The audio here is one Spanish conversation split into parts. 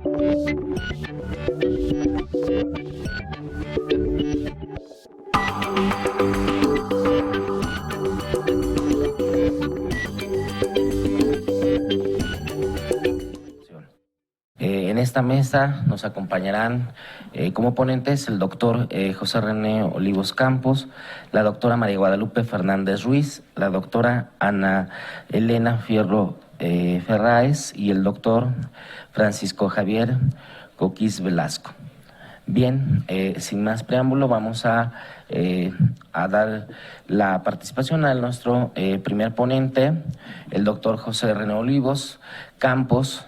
En esta mesa nos acompañarán como ponentes el doctor José René Olivos Campos, la doctora María Guadalupe Fernández Ruiz, la doctora Ana Elena Fierro Ferráez y el doctor Francisco Javier Coquís Velasco. Bien, sin más preámbulo, vamos a dar la participación a nuestro primer ponente, el doctor José René Olivos Campos,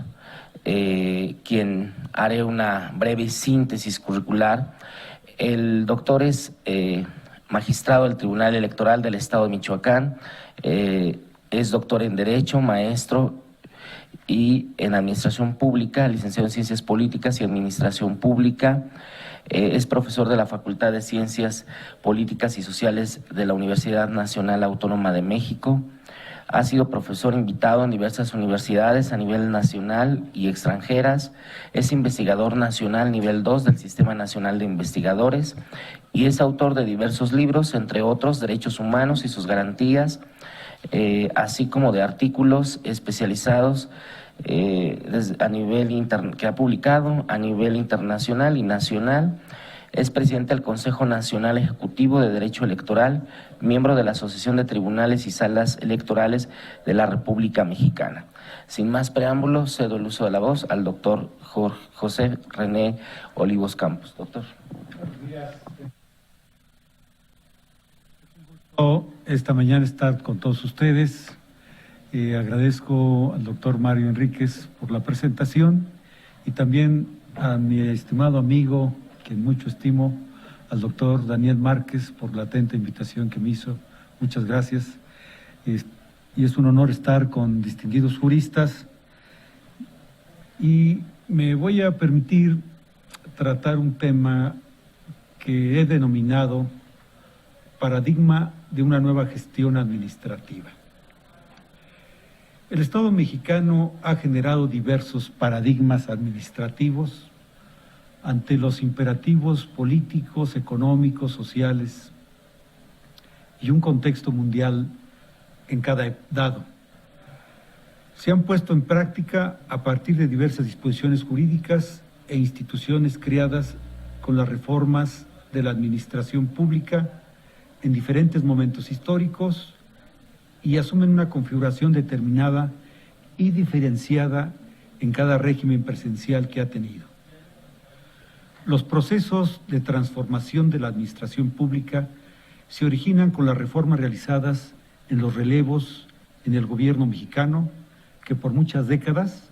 quien haré una breve síntesis curricular. El doctor es magistrado del Tribunal Electoral del Estado de Michoacán, es doctor en Derecho, maestro y en Administración Pública, licenciado en Ciencias Políticas y Administración Pública. Es profesor de la Facultad de Ciencias Políticas y Sociales de la Universidad Nacional Autónoma de México. Ha sido profesor invitado en diversas universidades a nivel nacional y extranjeras. Es investigador nacional nivel 2 del Sistema Nacional de Investigadores y es autor de diversos libros, entre otros Derechos Humanos y sus Garantías, así como de artículos especializados a nivel que ha publicado a nivel internacional y nacional. Es presidente del Consejo Nacional Ejecutivo de Derecho Electoral, miembro de la Asociación de Tribunales y Salas Electorales de la República Mexicana. Sin más preámbulos, cedo el uso de la voz al doctor José René Olivos Campos. Doctor. Buenos días. Esta mañana estar con todos ustedes. Agradezco al doctor Mario Enríquez por la presentación y también a mi estimado amigo, quien mucho estimo, al doctor Daniel Márquez por la atenta invitación que me hizo. Muchas gracias. Y es un honor estar con distinguidos juristas. Y me voy a permitir tratar un tema que he denominado paradigma de una nueva gestión administrativa. El Estado mexicano ha generado diversos paradigmas administrativos ante los imperativos políticos, económicos, sociales y un contexto mundial en cada dado. Se han puesto en práctica a partir de diversas disposiciones jurídicas e instituciones creadas con las reformas de la administración pública en diferentes momentos históricos y asumen una configuración determinada y diferenciada en cada régimen presencial que ha tenido. Los procesos de transformación de la administración pública se originan con las reformas realizadas en los relevos en el gobierno mexicano, que por muchas décadas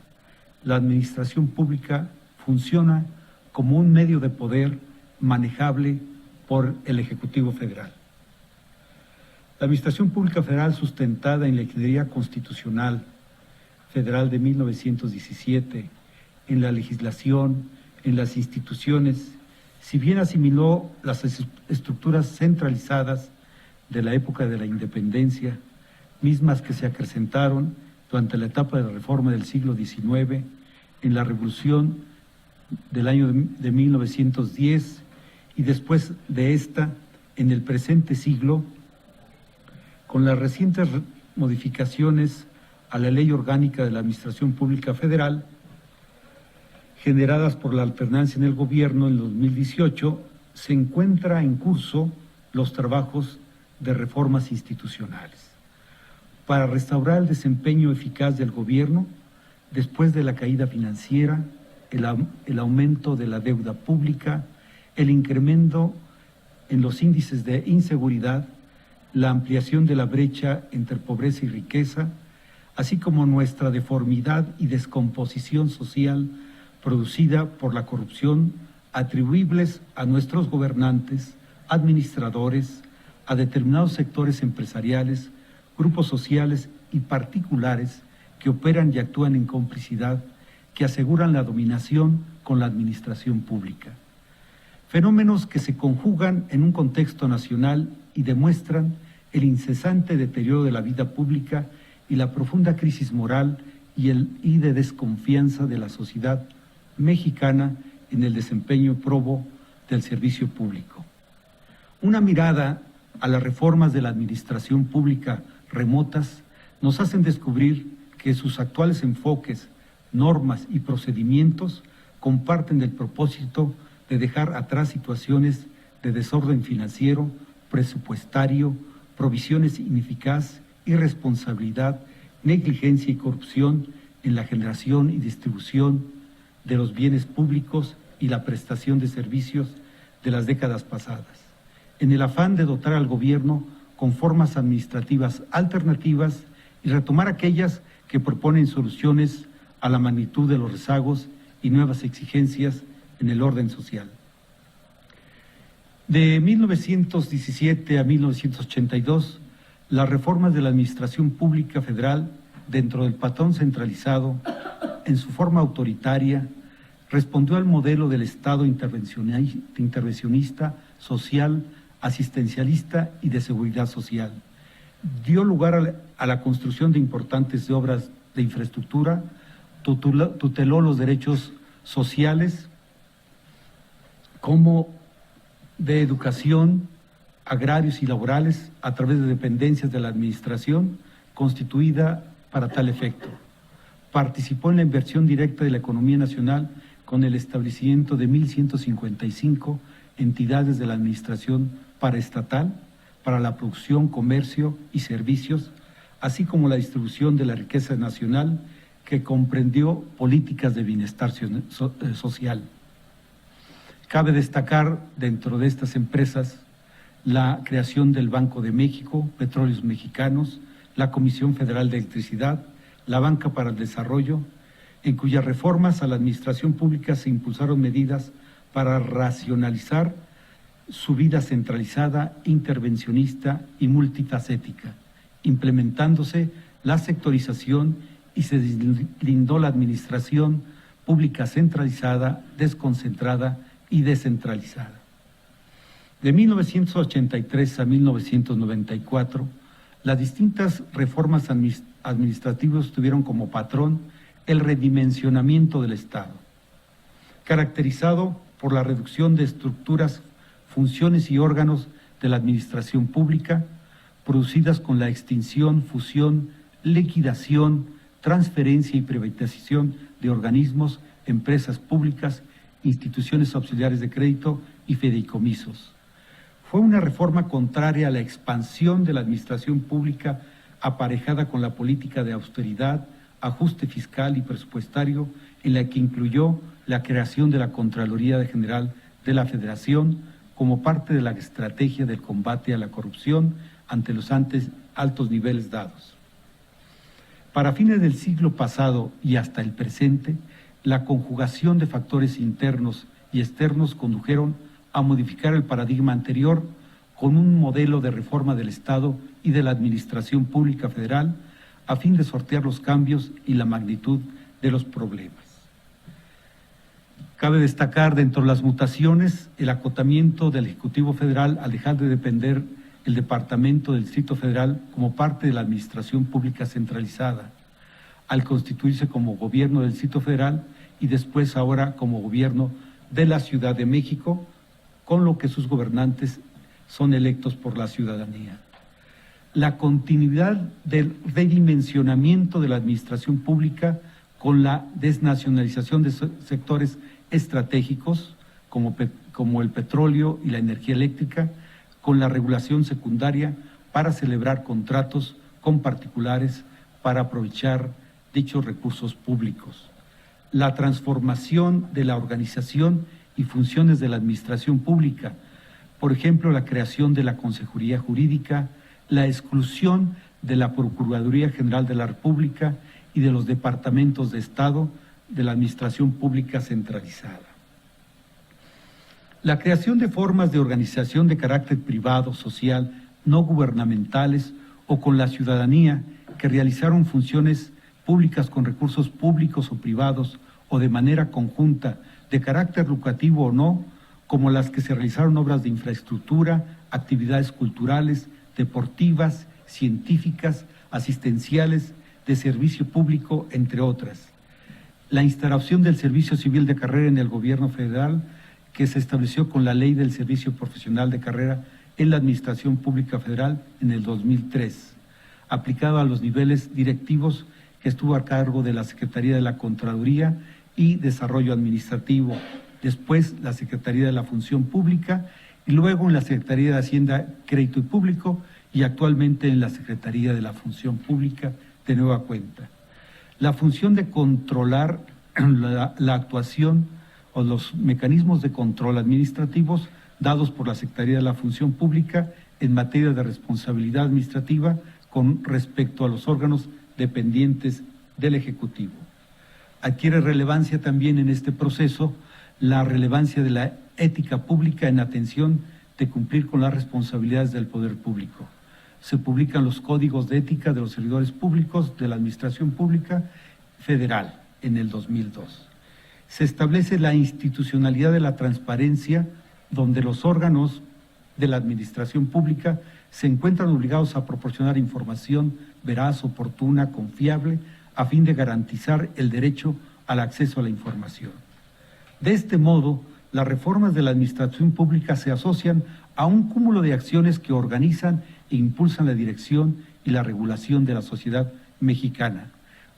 la administración pública funciona como un medio de poder manejable por el Ejecutivo Federal. La Administración Pública Federal, sustentada en la Ingeniería Constitucional Federal de 1917, en la legislación, en las instituciones, si bien asimiló las estructuras centralizadas de la época de la independencia, mismas que se acrecentaron durante la etapa de la reforma del siglo XIX, en la revolución del año de 1910 y después de esta, en el presente siglo, con las recientes modificaciones a la Ley Orgánica de la Administración Pública Federal, generadas por la alternancia en el gobierno en 2018, se encuentra en curso los trabajos de reformas institucionales para restaurar el desempeño eficaz del gobierno después de la caída financiera, el aumento de la deuda pública, el incremento en los índices de inseguridad, la ampliación de la brecha entre pobreza y riqueza, así como nuestra deformidad y descomposición social producida por la corrupción, atribuibles a nuestros gobernantes, administradores, a determinados sectores empresariales, grupos sociales y particulares que operan y actúan en complicidad, que aseguran la dominación con la administración pública. Fenómenos que se conjugan en un contexto nacional y demuestran el incesante deterioro de la vida pública y la profunda crisis moral y de desconfianza de la sociedad mexicana en el desempeño probo del servicio público. Una mirada a las reformas de la administración pública remotas nos hacen descubrir que sus actuales enfoques, normas y procedimientos comparten el propósito de dejar atrás situaciones de desorden financiero, presupuestario, provisiones ineficaz, irresponsabilidad, negligencia y corrupción en la generación y distribución de los bienes públicos y la prestación de servicios de las décadas pasadas, en el afán de dotar al gobierno con formas administrativas alternativas y retomar aquellas que proponen soluciones a la magnitud de los rezagos y nuevas exigencias en el orden social. De 1917 a 1982, las reformas de la Administración Pública Federal, dentro del patrón centralizado, en su forma autoritaria, respondió al modelo del Estado intervencionista, social, asistencialista y de seguridad social. Dio lugar a la construcción de importantes obras de infraestructura, tuteló los derechos sociales como de educación, agrarios y laborales a través de dependencias de la administración constituida para tal efecto. Participó en la inversión directa de la economía nacional con el establecimiento de 1,155 entidades de la administración paraestatal para la producción, comercio y servicios, así como la distribución de la riqueza nacional que comprendió políticas de bienestar social. Cabe destacar dentro de estas empresas la creación del Banco de México, Petróleos Mexicanos, la Comisión Federal de Electricidad, la Banca para el Desarrollo, en cuyas reformas a la administración pública se impulsaron medidas para racionalizar su vida centralizada, intervencionista y multifacética, implementándose la sectorización y se deslindó la administración pública centralizada, desconcentrada y descentralizada. De 1983 a 1994, las distintas reformas administrativas tuvieron como patrón el redimensionamiento del Estado, caracterizado por la reducción de estructuras, funciones y órganos de la administración pública, producidas con la extinción, fusión, liquidación, transferencia y privatización de organismos, empresas públicas, instituciones auxiliares de crédito y fideicomisos. Fue una reforma contraria a la expansión de la administración pública aparejada con la política de austeridad, ajuste fiscal y presupuestario, en la que incluyó la creación de la Contraloría General de la Federación como parte de la estrategia del combate a la corrupción ante los altos niveles dados. Para fines del siglo pasado y hasta el presente, la conjugación de factores internos y externos condujeron a modificar el paradigma anterior con un modelo de reforma del Estado y de la Administración Pública Federal a fin de sortear los cambios y la magnitud de los problemas. Cabe destacar dentro de las mutaciones el acotamiento del Ejecutivo Federal al dejar de depender el Departamento del Distrito Federal como parte de la Administración Pública centralizada, al constituirse como Gobierno del Distrito Federal y después ahora como Gobierno de la Ciudad de México, con lo que sus gobernantes son electos por la ciudadanía. La continuidad del redimensionamiento de la administración pública con la desnacionalización de sectores estratégicos como el petróleo y la energía eléctrica, con la regulación secundaria para celebrar contratos con particulares para aprovechar dichos recursos públicos. La transformación de la organización y funciones de la administración pública, por ejemplo, la creación de la Consejería Jurídica, la exclusión de la Procuraduría General de la República y de los departamentos de Estado de la Administración Pública centralizada. La creación de formas de organización de carácter privado, social, no gubernamentales o con la ciudadanía que realizaron funciones públicas con recursos públicos o privados o de manera conjunta, de carácter lucrativo o no, como las que se realizaron obras de infraestructura, actividades culturales, deportivas, científicas, asistenciales, de servicio público, entre otras. la instauración del servicio civil de carrera en el gobierno federal, que se estableció con la Ley del Servicio Profesional de Carrera en la Administración Pública Federal en el 2003, aplicado a los niveles directivos, que estuvo a cargo de la Secretaría de la Contraloría y Desarrollo Administrativo, después la Secretaría de la Función Pública y luego en la Secretaría de Hacienda, Crédito y Público y actualmente en la Secretaría de la Función Pública de nueva cuenta. La función de controlar la actuación o los mecanismos de control administrativos dados por la Secretaría de la Función Pública en materia de responsabilidad administrativa con respecto a los órganos dependientes del Ejecutivo. Adquiere relevancia también en este proceso la relevancia de la ética pública en atención de cumplir con las responsabilidades del poder público. Se publican los códigos de ética de los servidores públicos de la Administración Pública Federal en el 2002. Se establece la institucionalidad de la transparencia, donde los órganos de la Administración Pública se encuentran obligados a proporcionar información veraz, oportuna, confiable, a fin de garantizar el derecho al acceso a la información. De este modo, las reformas de la Administración Pública se asocian a un cúmulo de acciones que organizan e impulsan la dirección y la regulación de la sociedad mexicana,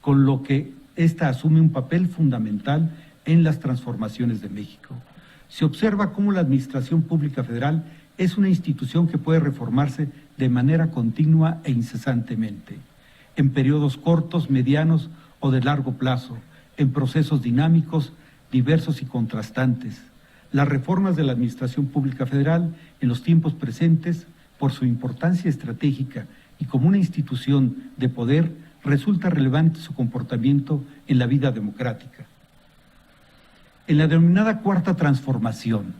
con lo que ésta asume un papel fundamental en las transformaciones de México. Se observa cómo la Administración Pública Federal es una institución que puede reformarse de manera continua e incesantemente, en periodos cortos, medianos o de largo plazo, en procesos dinámicos, diversos y contrastantes. Las reformas de la Administración Pública Federal en los tiempos presentes, por su importancia estratégica y como una institución de poder, resulta relevante su comportamiento en la vida democrática. En la denominada Cuarta Transformación,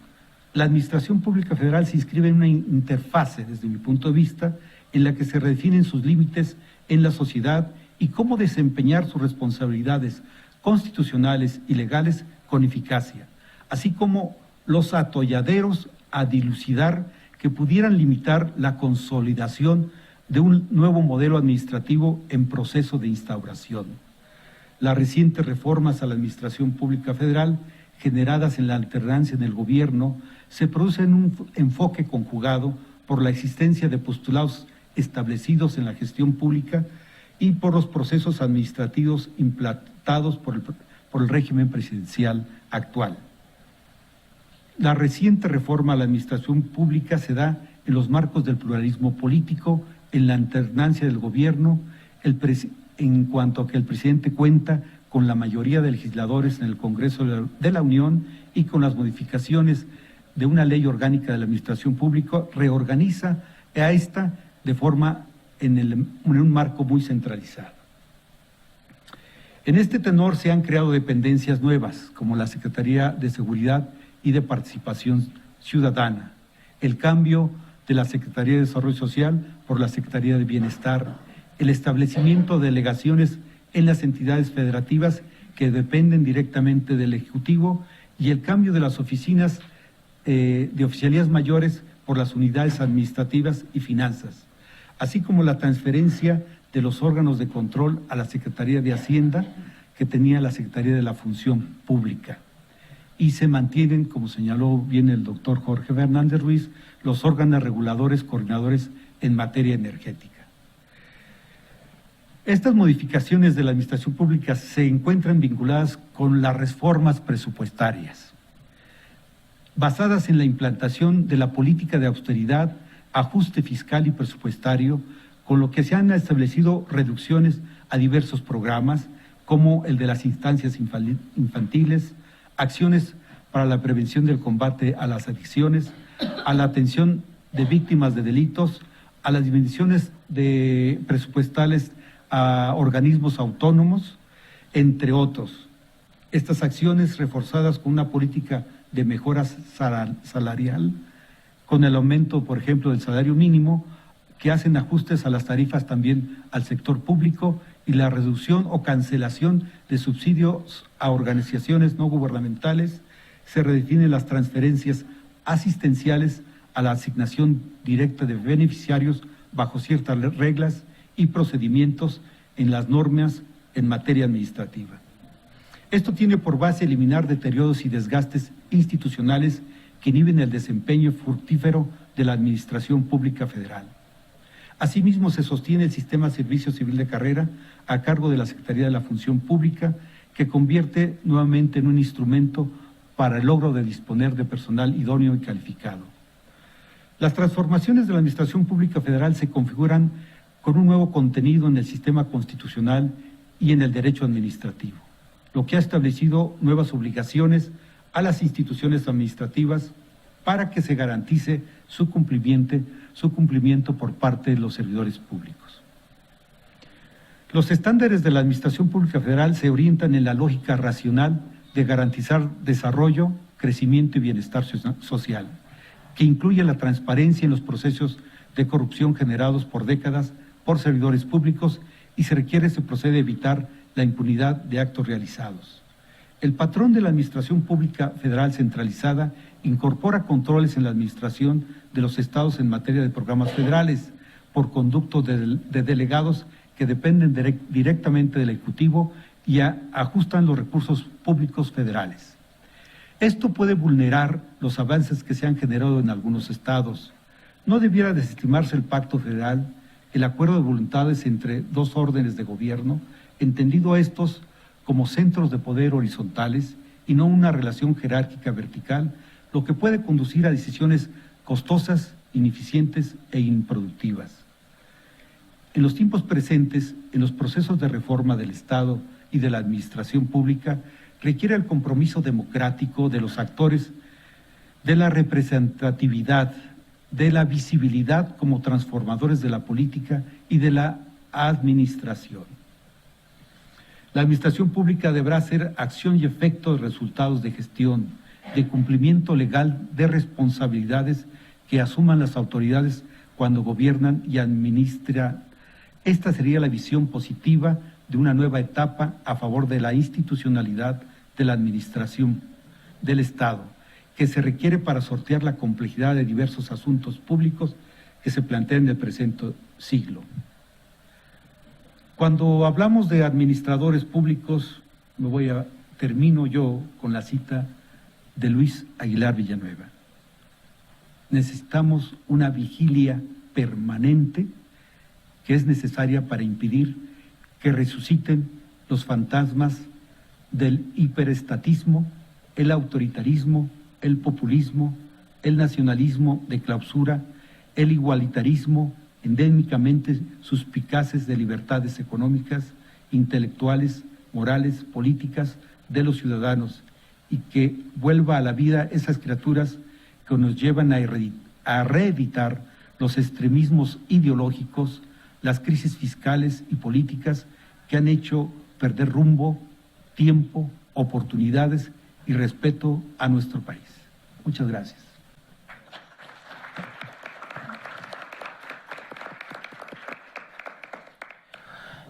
la Administración Pública Federal se inscribe en una interfase, desde mi punto de vista, en la que se redefinen sus límites en la sociedad y cómo desempeñar sus responsabilidades constitucionales y legales con eficacia, así como los atolladeros a dilucidar que pudieran limitar la consolidación de un nuevo modelo administrativo en proceso de instauración. Las recientes reformas a la Administración Pública Federal, generadas en la alternancia en el gobierno, se producen en un enfoque conjugado por la existencia de postulados establecidos en la gestión pública y por los procesos administrativos implantados por el régimen presidencial actual. La reciente reforma a la Administración Pública se da en los marcos del pluralismo político, en la alternancia del gobierno, en cuanto a que el presidente cuenta con la mayoría de legisladores en el Congreso de la Unión y con las modificaciones de una ley orgánica de la Administración Pública, reorganiza a esta de forma en un marco muy centralizado. En este tenor se han creado dependencias nuevas, como la Secretaría de Seguridad y de Participación Ciudadana, el cambio de la Secretaría de Desarrollo Social por la Secretaría de Bienestar, el establecimiento de delegaciones en las entidades federativas que dependen directamente del Ejecutivo y el cambio de las oficinas de oficialías mayores por las unidades administrativas y finanzas, así como la transferencia de los órganos de control a la Secretaría de Hacienda que tenía la Secretaría de la Función Pública. Y se mantienen, como señaló bien el doctor Jorge Fernández Ruiz, los órganos reguladores, coordinadores en materia energética. Estas modificaciones de la Administración Pública se encuentran vinculadas con las reformas presupuestarias, basadas en la implantación de la política de austeridad, ajuste fiscal y presupuestario, con lo que se han establecido reducciones a diversos programas, como el de las instancias infantiles, acciones para la prevención del combate a las adicciones, a la atención de víctimas de delitos, a las dimensiones presupuestales a organismos autónomos, entre otros. Estas acciones reforzadas con una política de mejora salarial, con el aumento, por ejemplo, del salario mínimo, que hacen ajustes a las tarifas también al sector público y la reducción o cancelación de subsidios a organizaciones no gubernamentales. Se redefinen las transferencias asistenciales a la asignación directa de beneficiarios bajo ciertas reglas y procedimientos en las normas en materia administrativa. Esto tiene por base eliminar deterioros y desgastes institucionales que inhiben el desempeño fructífero de la Administración Pública Federal. Asimismo, se sostiene el sistema de Servicio Civil de Carrera a cargo de la Secretaría de la Función Pública, que convierte nuevamente en un instrumento para el logro de disponer de personal idóneo y calificado. Las transformaciones de la Administración Pública Federal se configuran con un nuevo contenido en el sistema constitucional y en el derecho administrativo, lo que ha establecido nuevas obligaciones a las instituciones administrativas para que se garantice su cumplimiento por parte de los servidores públicos. Los estándares de la Administración Pública Federal se orientan en la lógica racional de garantizar desarrollo, crecimiento y bienestar social, que incluye la transparencia en los procesos de corrupción generados por décadas por servidores públicos, y se procede a evitar la impunidad de actos realizados. El patrón de la Administración Pública Federal centralizada incorpora controles en la administración de los estados en materia de programas federales por conducto de delegados que dependen directamente del Ejecutivo y ajustan los recursos públicos federales. Esto puede vulnerar los avances que se han generado en algunos estados. No debiera desestimarse el pacto federal, el acuerdo de voluntades entre dos órdenes de gobierno, entendido estos como centros de poder horizontales y no una relación jerárquica vertical, lo que puede conducir a decisiones costosas, ineficientes e improductivas. En los tiempos presentes, en los procesos de reforma del Estado y de la administración pública, requiere el compromiso democrático de los actores, de la representatividad, de la visibilidad como transformadores de la política y de la administración. La administración pública deberá hacer acción y efecto de resultados de gestión, de cumplimiento legal de responsabilidades que asuman las autoridades cuando gobiernan y administran. Esta sería la visión positiva de una nueva etapa a favor de la institucionalidad de la administración del Estado, que se requiere para sortear la complejidad de diversos asuntos públicos que se plantean en el presente siglo. Cuando hablamos de administradores públicos, termino yo con la cita de Luis Aguilar Villanueva. Necesitamos una vigilia permanente que es necesaria para impedir que resuciten los fantasmas del hiperestatismo, el autoritarismo, el populismo, el nacionalismo de clausura, el igualitarismo endémicamente suspicaces de libertades económicas, intelectuales, morales, políticas de los ciudadanos, y que vuelva a la vida esas criaturas que nos llevan a reeditar los extremismos ideológicos, las crisis fiscales y políticas que han hecho perder rumbo, tiempo, oportunidades y respeto a nuestro país. Muchas gracias.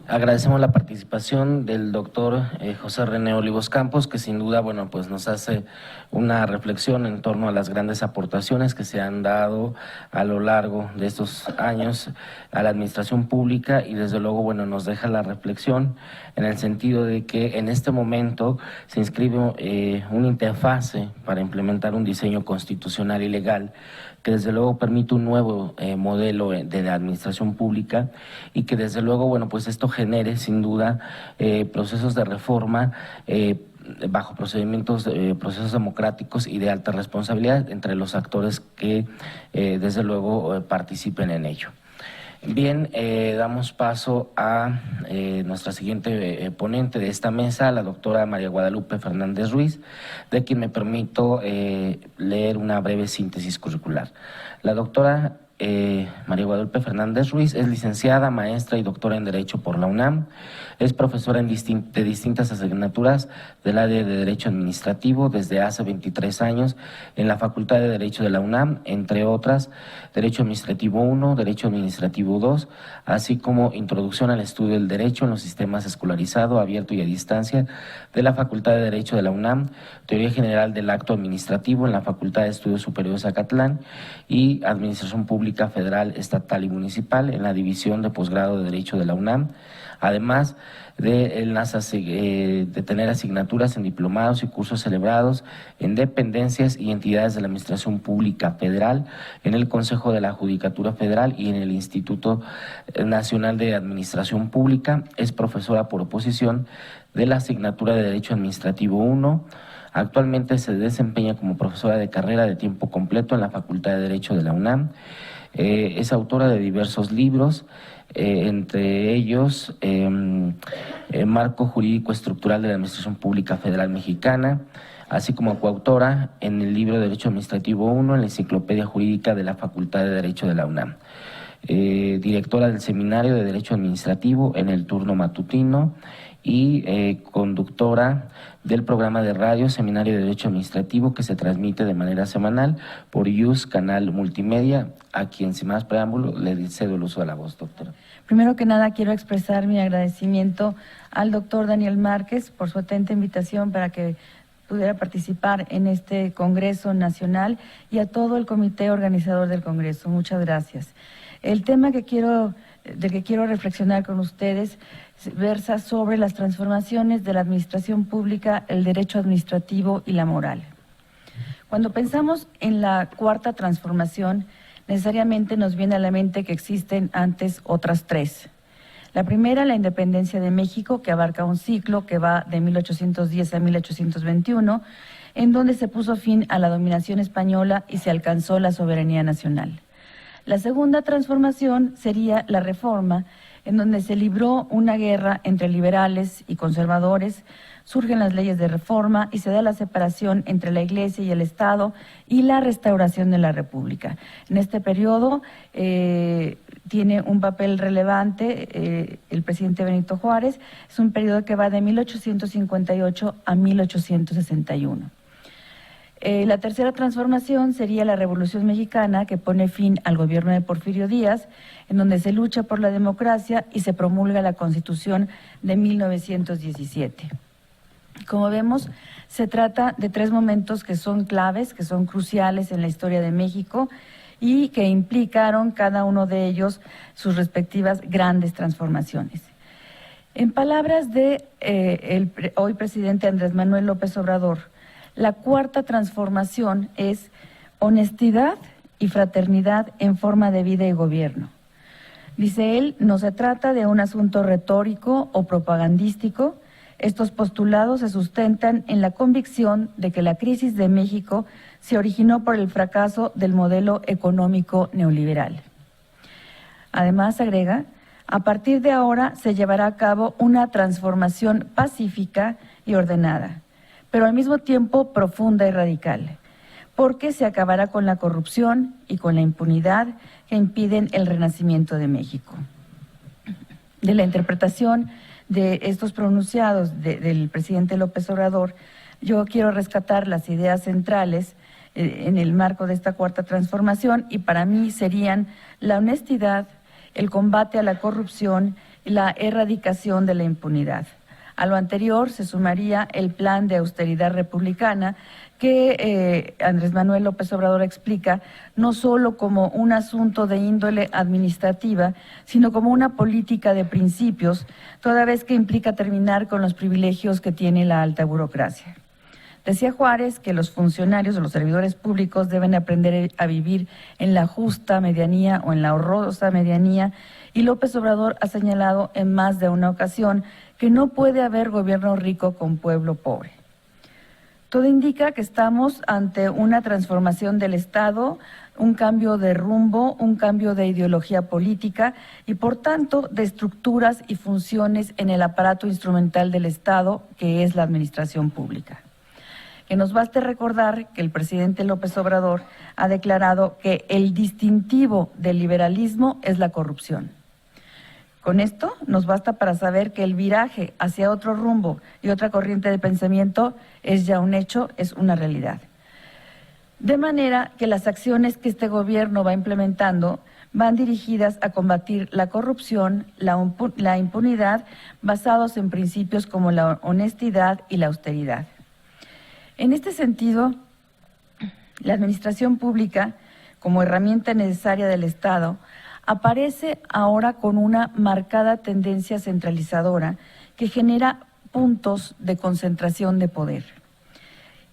Agradecemos la participación del doctor José René Olivos Campos, que sin duda, pues nos hace una reflexión en torno a las grandes aportaciones que se han dado a lo largo de estos años a la administración pública, y desde luego, nos deja la reflexión en el sentido de que en este momento se inscribe una interfase para implementar un diseño constitucional y legal que desde luego permite un nuevo modelo de la administración pública, y que desde luego, pues esto genere sin duda procesos de reforma bajo procesos democráticos y de alta responsabilidad entre los actores que desde luego participen en ello. Bien, damos paso a nuestra siguiente ponente de esta mesa, la doctora María Guadalupe Fernández Ruiz, de quien me permito leer una breve síntesis curricular. La doctora María Guadalupe Fernández Ruiz es licenciada, maestra y doctora en Derecho por la UNAM, es profesora de distintas asignaturas del área de Derecho Administrativo desde hace 23 años en la Facultad de Derecho de la UNAM, entre otras, Derecho Administrativo 1, Derecho Administrativo 2, así como Introducción al Estudio del Derecho en los Sistemas Escolarizado, Abierto y a Distancia de la Facultad de Derecho de la UNAM, Teoría General del Acto Administrativo en la Facultad de Estudios Superiores Acatlán y Administración Pública Pública Federal, Estatal y Municipal en la División de Posgrado de Derecho de la UNAM, además de tener asignaturas en diplomados y cursos celebrados en dependencias y entidades de la Administración Pública Federal, en el Consejo de la Judicatura Federal y en el Instituto Nacional de Administración Pública. Es profesora por oposición de la asignatura de Derecho Administrativo 1. Actualmente se desempeña como profesora de carrera de tiempo completo en la Facultad de Derecho de la UNAM. Es autora de diversos libros, entre ellos Marco Jurídico Estructural de la Administración Pública Federal Mexicana, así como coautora en el libro Derecho Administrativo 1 en la Enciclopedia Jurídica de la Facultad de Derecho de la UNAM. Directora del Seminario de Derecho Administrativo en el turno matutino y conductora del programa de radio Seminario de Derecho Administrativo, que se transmite de manera semanal por IUS Canal Multimedia, a quien sin más preámbulo le cedo el uso de la voz, doctora. Primero que nada quiero expresar mi agradecimiento al doctor Daniel Márquez por su atenta invitación para que pudiera participar en este Congreso Nacional y a todo el comité organizador del Congreso. Muchas gracias. El tema del que quiero reflexionar con ustedes versa sobre las transformaciones de la administración pública, el derecho administrativo y la moral. Cuando pensamos en la cuarta transformación, necesariamente nos viene a la mente que existen antes otras tres. La primera, la independencia de México, que abarca un ciclo que va de 1810 a 1821, en donde se puso fin a la dominación española y se alcanzó la soberanía nacional. La segunda transformación sería la reforma, en donde se libró una guerra entre liberales y conservadores, surgen las leyes de reforma y se da la separación entre la Iglesia y el Estado y la restauración de la República. En este periodo tiene un papel relevante el presidente Benito Juárez. Es un periodo que va de 1858 a 1861. La tercera transformación sería la Revolución Mexicana, que pone fin al gobierno de Porfirio Díaz, en donde se lucha por la democracia y se promulga la Constitución de 1917. Como vemos, se trata de tres momentos que son claves, que son cruciales en la historia de México y que implicaron cada uno de ellos sus respectivas grandes transformaciones. En palabras de el hoy presidente Andrés Manuel López Obrador, la cuarta transformación es honestidad y fraternidad en forma de vida y gobierno. Dice él, no se trata de un asunto retórico o propagandístico. Estos postulados se sustentan en la convicción de que la crisis de México se originó por el fracaso del modelo económico neoliberal. Además, agrega, a partir de ahora se llevará a cabo una transformación pacífica y ordenada, pero al mismo tiempo profunda y radical, porque se acabará con la corrupción y con la impunidad que impiden el renacimiento de México. De la interpretación de estos pronunciados del presidente López Obrador, yo quiero rescatar las ideas centrales en el marco de esta cuarta transformación y para mí serían la honestidad, el combate a la corrupción y la erradicación de la impunidad. A lo anterior se sumaría el plan de austeridad republicana que Andrés Manuel López Obrador explica no solo como un asunto de índole administrativa, sino como una política de principios, toda vez que implica terminar con los privilegios que tiene la alta burocracia. Decía Juárez que los funcionarios o los servidores públicos deben aprender a vivir en la justa medianía o en la honrosa medianía, y López Obrador ha señalado en más de una ocasión que no puede haber gobierno rico con pueblo pobre. Todo indica que estamos ante una transformación del Estado, un cambio de rumbo, un cambio de ideología política y, por tanto, de estructuras y funciones en el aparato instrumental del Estado, que es la administración pública. Que nos baste recordar que el presidente López Obrador ha declarado que el distintivo del liberalismo es la corrupción. Con esto nos basta para saber que el viraje hacia otro rumbo y otra corriente de pensamiento es ya un hecho, es una realidad. De manera que las acciones que este gobierno va implementando van dirigidas a combatir la corrupción, la impunidad, basados en principios como la honestidad y la austeridad. En este sentido, la administración pública como herramienta necesaria del Estado, aparece ahora con una marcada tendencia centralizadora que genera puntos de concentración de poder.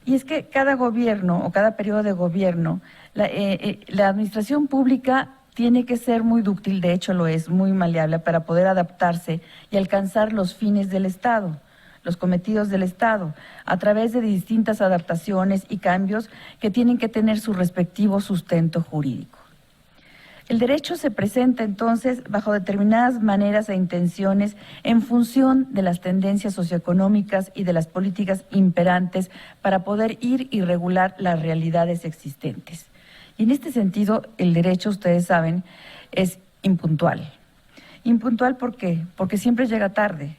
Y es que cada gobierno o cada periodo de gobierno, la administración pública tiene que ser muy dúctil, de hecho lo es, muy maleable para poder adaptarse y alcanzar los fines del Estado, los cometidos del Estado, a través de distintas adaptaciones y cambios que tienen que tener su respectivo sustento jurídico. El derecho se presenta entonces bajo determinadas maneras e intenciones en función de las tendencias socioeconómicas y de las políticas imperantes para poder ir y regular las realidades existentes. Y en este sentido, el derecho, ustedes saben, es impuntual. Impuntual, ¿por qué? Porque siempre llega tarde.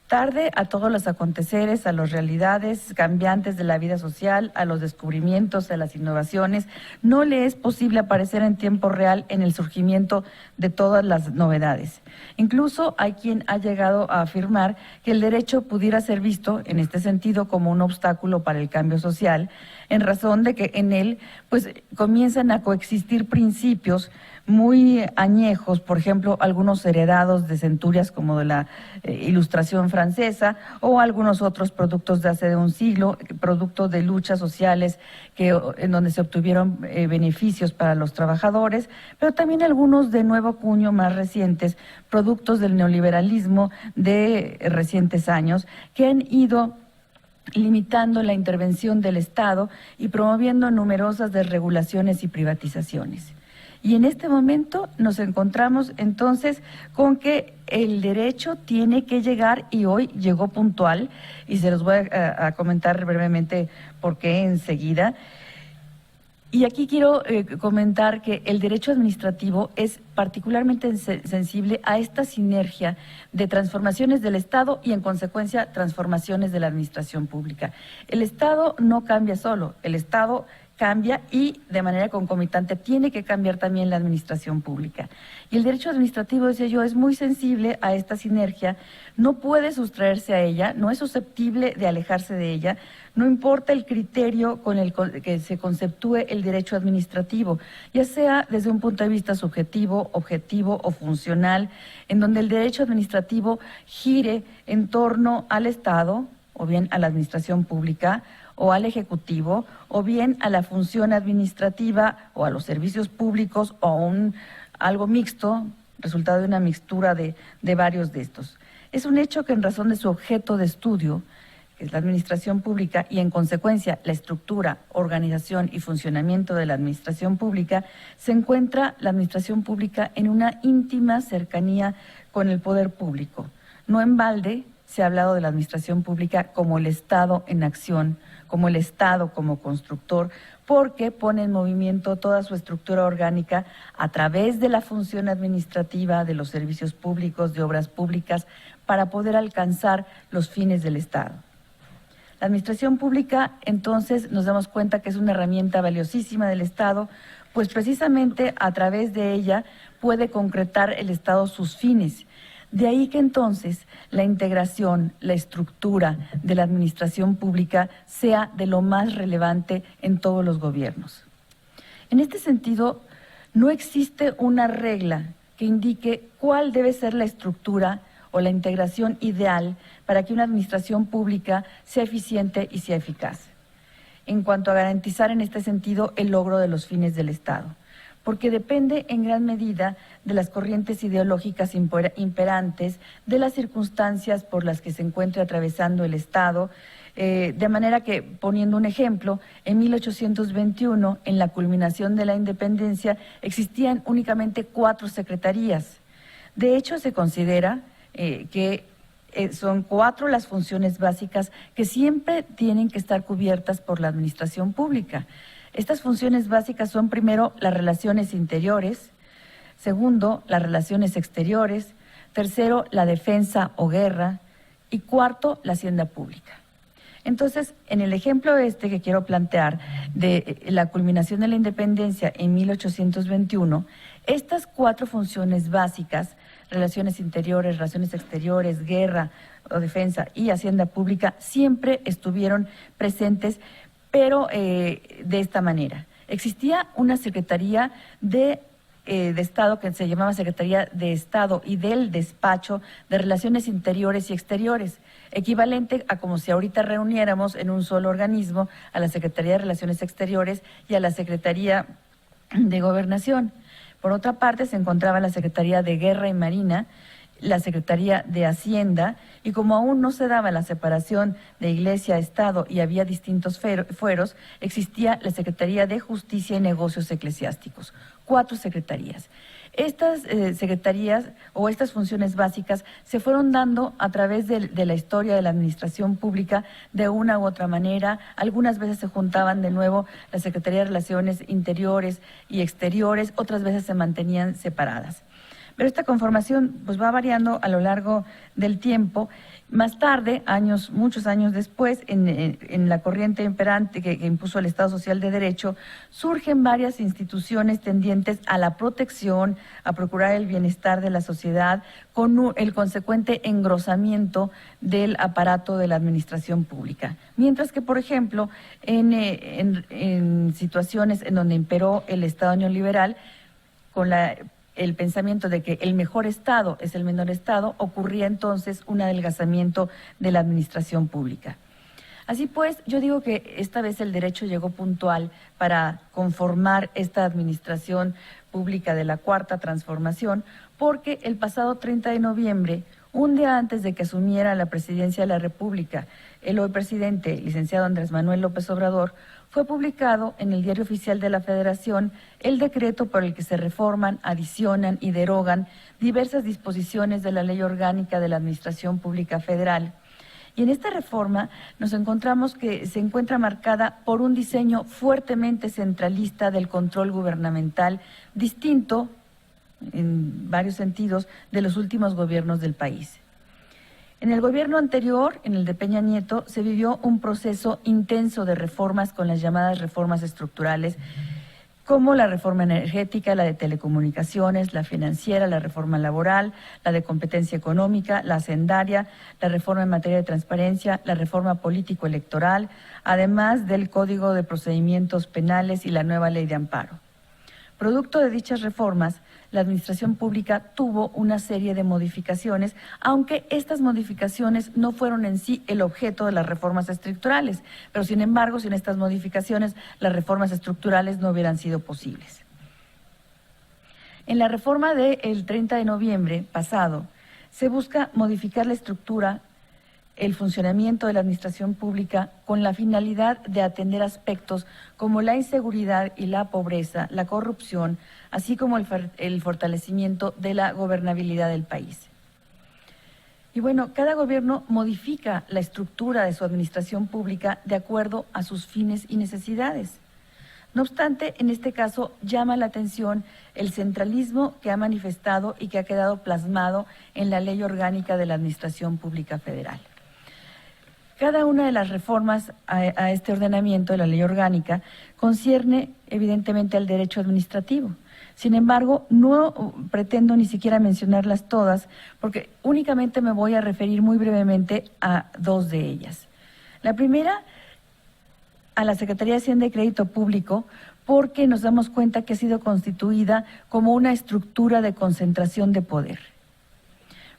Tarde a todos los aconteceres, a las realidades cambiantes de la vida social, a los descubrimientos, a las innovaciones. No le es posible aparecer en tiempo real en el surgimiento de todas las novedades. Incluso hay quien ha llegado a afirmar que el derecho pudiera ser visto, en este sentido, como un obstáculo para el cambio social, en razón de que en él pues comienzan a coexistir principios muy añejos, por ejemplo, algunos heredados de centurias como de la Ilustración francesa o algunos otros productos de hace un siglo, productos de luchas sociales en donde se obtuvieron beneficios para los trabajadores, pero también algunos de nuevo cuño más recientes, productos del neoliberalismo de recientes años que han ido limitando la intervención del Estado y promoviendo numerosas desregulaciones y privatizaciones. Y en este momento nos encontramos entonces con que el derecho tiene que llegar y hoy llegó puntual y se los voy a comentar brevemente por qué enseguida. Y aquí quiero comentar que el derecho administrativo es particularmente sensible a esta sinergia de transformaciones del Estado y en consecuencia transformaciones de la administración pública. El Estado no cambia solo, el Estado cambia y de manera concomitante tiene que cambiar también la administración pública. Y el derecho administrativo, decía yo, es muy sensible a esta sinergia, no puede sustraerse a ella, no es susceptible de alejarse de ella, no importa el criterio con el que se conceptúe el derecho administrativo, ya sea desde un punto de vista subjetivo, objetivo o funcional, en donde el derecho administrativo gire en torno al Estado o bien a la administración pública, o al Ejecutivo, o bien a la función administrativa o a los servicios públicos o algo mixto, resultado de una mixtura de varios de estos. Es un hecho que en razón de su objeto de estudio, que es la administración pública, y en consecuencia la estructura, organización y funcionamiento de la administración pública, se encuentra la administración pública en una íntima cercanía con el poder público. No en balde se ha hablado de la administración pública como el Estado en acción, como el Estado como constructor, porque pone en movimiento toda su estructura orgánica a través de la función administrativa, de los servicios públicos, de obras públicas, para poder alcanzar los fines del Estado. La administración pública, entonces, nos damos cuenta que es una herramienta valiosísima del Estado, pues precisamente a través de ella puede concretar el Estado sus fines. De ahí que entonces la integración, la estructura de la administración pública sea de lo más relevante en todos los gobiernos. En este sentido, no existe una regla que indique cuál debe ser la estructura o la integración ideal para que una administración pública sea eficiente y sea eficaz, en cuanto a garantizar en este sentido el logro de los fines del Estado, porque depende en gran medida de las corrientes ideológicas imperantes, de las circunstancias por las que se encuentre atravesando el Estado, de manera que, poniendo un ejemplo, en 1821, en la culminación de la independencia, existían únicamente 4 secretarías. De hecho, se considera que son 4 las funciones básicas que siempre tienen que estar cubiertas por la administración pública. Estas funciones básicas son, primero, las relaciones interiores, segundo, las relaciones exteriores, tercero, la defensa o guerra, y cuarto, la hacienda pública. Entonces, en el ejemplo que quiero plantear de la culminación de la independencia en 1821, estas 4 funciones básicas, relaciones interiores, relaciones exteriores, guerra o defensa y hacienda pública, siempre estuvieron presentes, pero de esta manera. Existía una Secretaría de Estado que se llamaba Secretaría de Estado y del Despacho de Relaciones Interiores y Exteriores, equivalente a como si ahorita reuniéramos en un solo organismo a la Secretaría de Relaciones Exteriores y a la Secretaría de Gobernación. Por otra parte, se encontraba la Secretaría de Guerra y Marina, la Secretaría de Hacienda, y como aún no se daba la separación de Iglesia, Estado y había distintos fueros, existía la Secretaría de Justicia y Negocios Eclesiásticos, 4 secretarías. Estas secretarías o estas funciones básicas se fueron dando a través de la historia de la administración pública de una u otra manera. Algunas veces se juntaban de nuevo la Secretaría de Relaciones Interiores y Exteriores, otras veces se mantenían separadas. Pero esta conformación pues va variando a lo largo del tiempo. Más tarde, muchos años después, en la corriente imperante que impuso el Estado Social de Derecho, surgen varias instituciones tendientes a la protección, a procurar el bienestar de la sociedad, con el consecuente engrosamiento del aparato de la administración pública. Mientras que, por ejemplo, en situaciones en donde imperó el Estado neoliberal, con el pensamiento de que el mejor Estado es el menor Estado, ocurría entonces un adelgazamiento de la administración pública. Así pues, yo digo que esta vez el derecho llegó puntual para conformar esta administración pública de la Cuarta Transformación, porque el pasado 30 de noviembre, un día antes de que asumiera la presidencia de la República, el hoy presidente, licenciado Andrés Manuel López Obrador, fue publicado en el Diario Oficial de la Federación el decreto por el que se reforman, adicionan y derogan diversas disposiciones de la Ley Orgánica de la Administración Pública Federal. Y en esta reforma nos encontramos que se encuentra marcada por un diseño fuertemente centralista del control gubernamental, distinto en varios sentidos de los últimos gobiernos del país. En el gobierno anterior, en el de Peña Nieto, se vivió un proceso intenso de reformas con las llamadas reformas estructurales, como la reforma energética, la de telecomunicaciones, la financiera, la reforma laboral, la de competencia económica, la hacendaria, la reforma en materia de transparencia, la reforma político-electoral, además del Código de Procedimientos Penales y la nueva Ley de Amparo. Producto de dichas reformas, la administración pública tuvo una serie de modificaciones, aunque estas modificaciones no fueron en sí el objeto de las reformas estructurales, pero sin embargo, sin estas modificaciones, las reformas estructurales no hubieran sido posibles. En la reforma del 30 de noviembre pasado, se busca modificar la estructura, el funcionamiento de la administración pública con la finalidad de atender aspectos como la inseguridad y la pobreza, la corrupción, así como el fortalecimiento de la gobernabilidad del país. Y bueno, cada gobierno modifica la estructura de su administración pública de acuerdo a sus fines y necesidades. No obstante, en este caso llama la atención el centralismo que ha manifestado y que ha quedado plasmado en la Ley Orgánica de la Administración Pública Federal. Cada una de las reformas a este ordenamiento de la ley orgánica concierne evidentemente al derecho administrativo. Sin embargo, no pretendo ni siquiera mencionarlas todas, porque únicamente me voy a referir muy brevemente a 2 de ellas. La primera, a la Secretaría de Hacienda y Crédito Público, porque nos damos cuenta que ha sido constituida como una estructura de concentración de poder.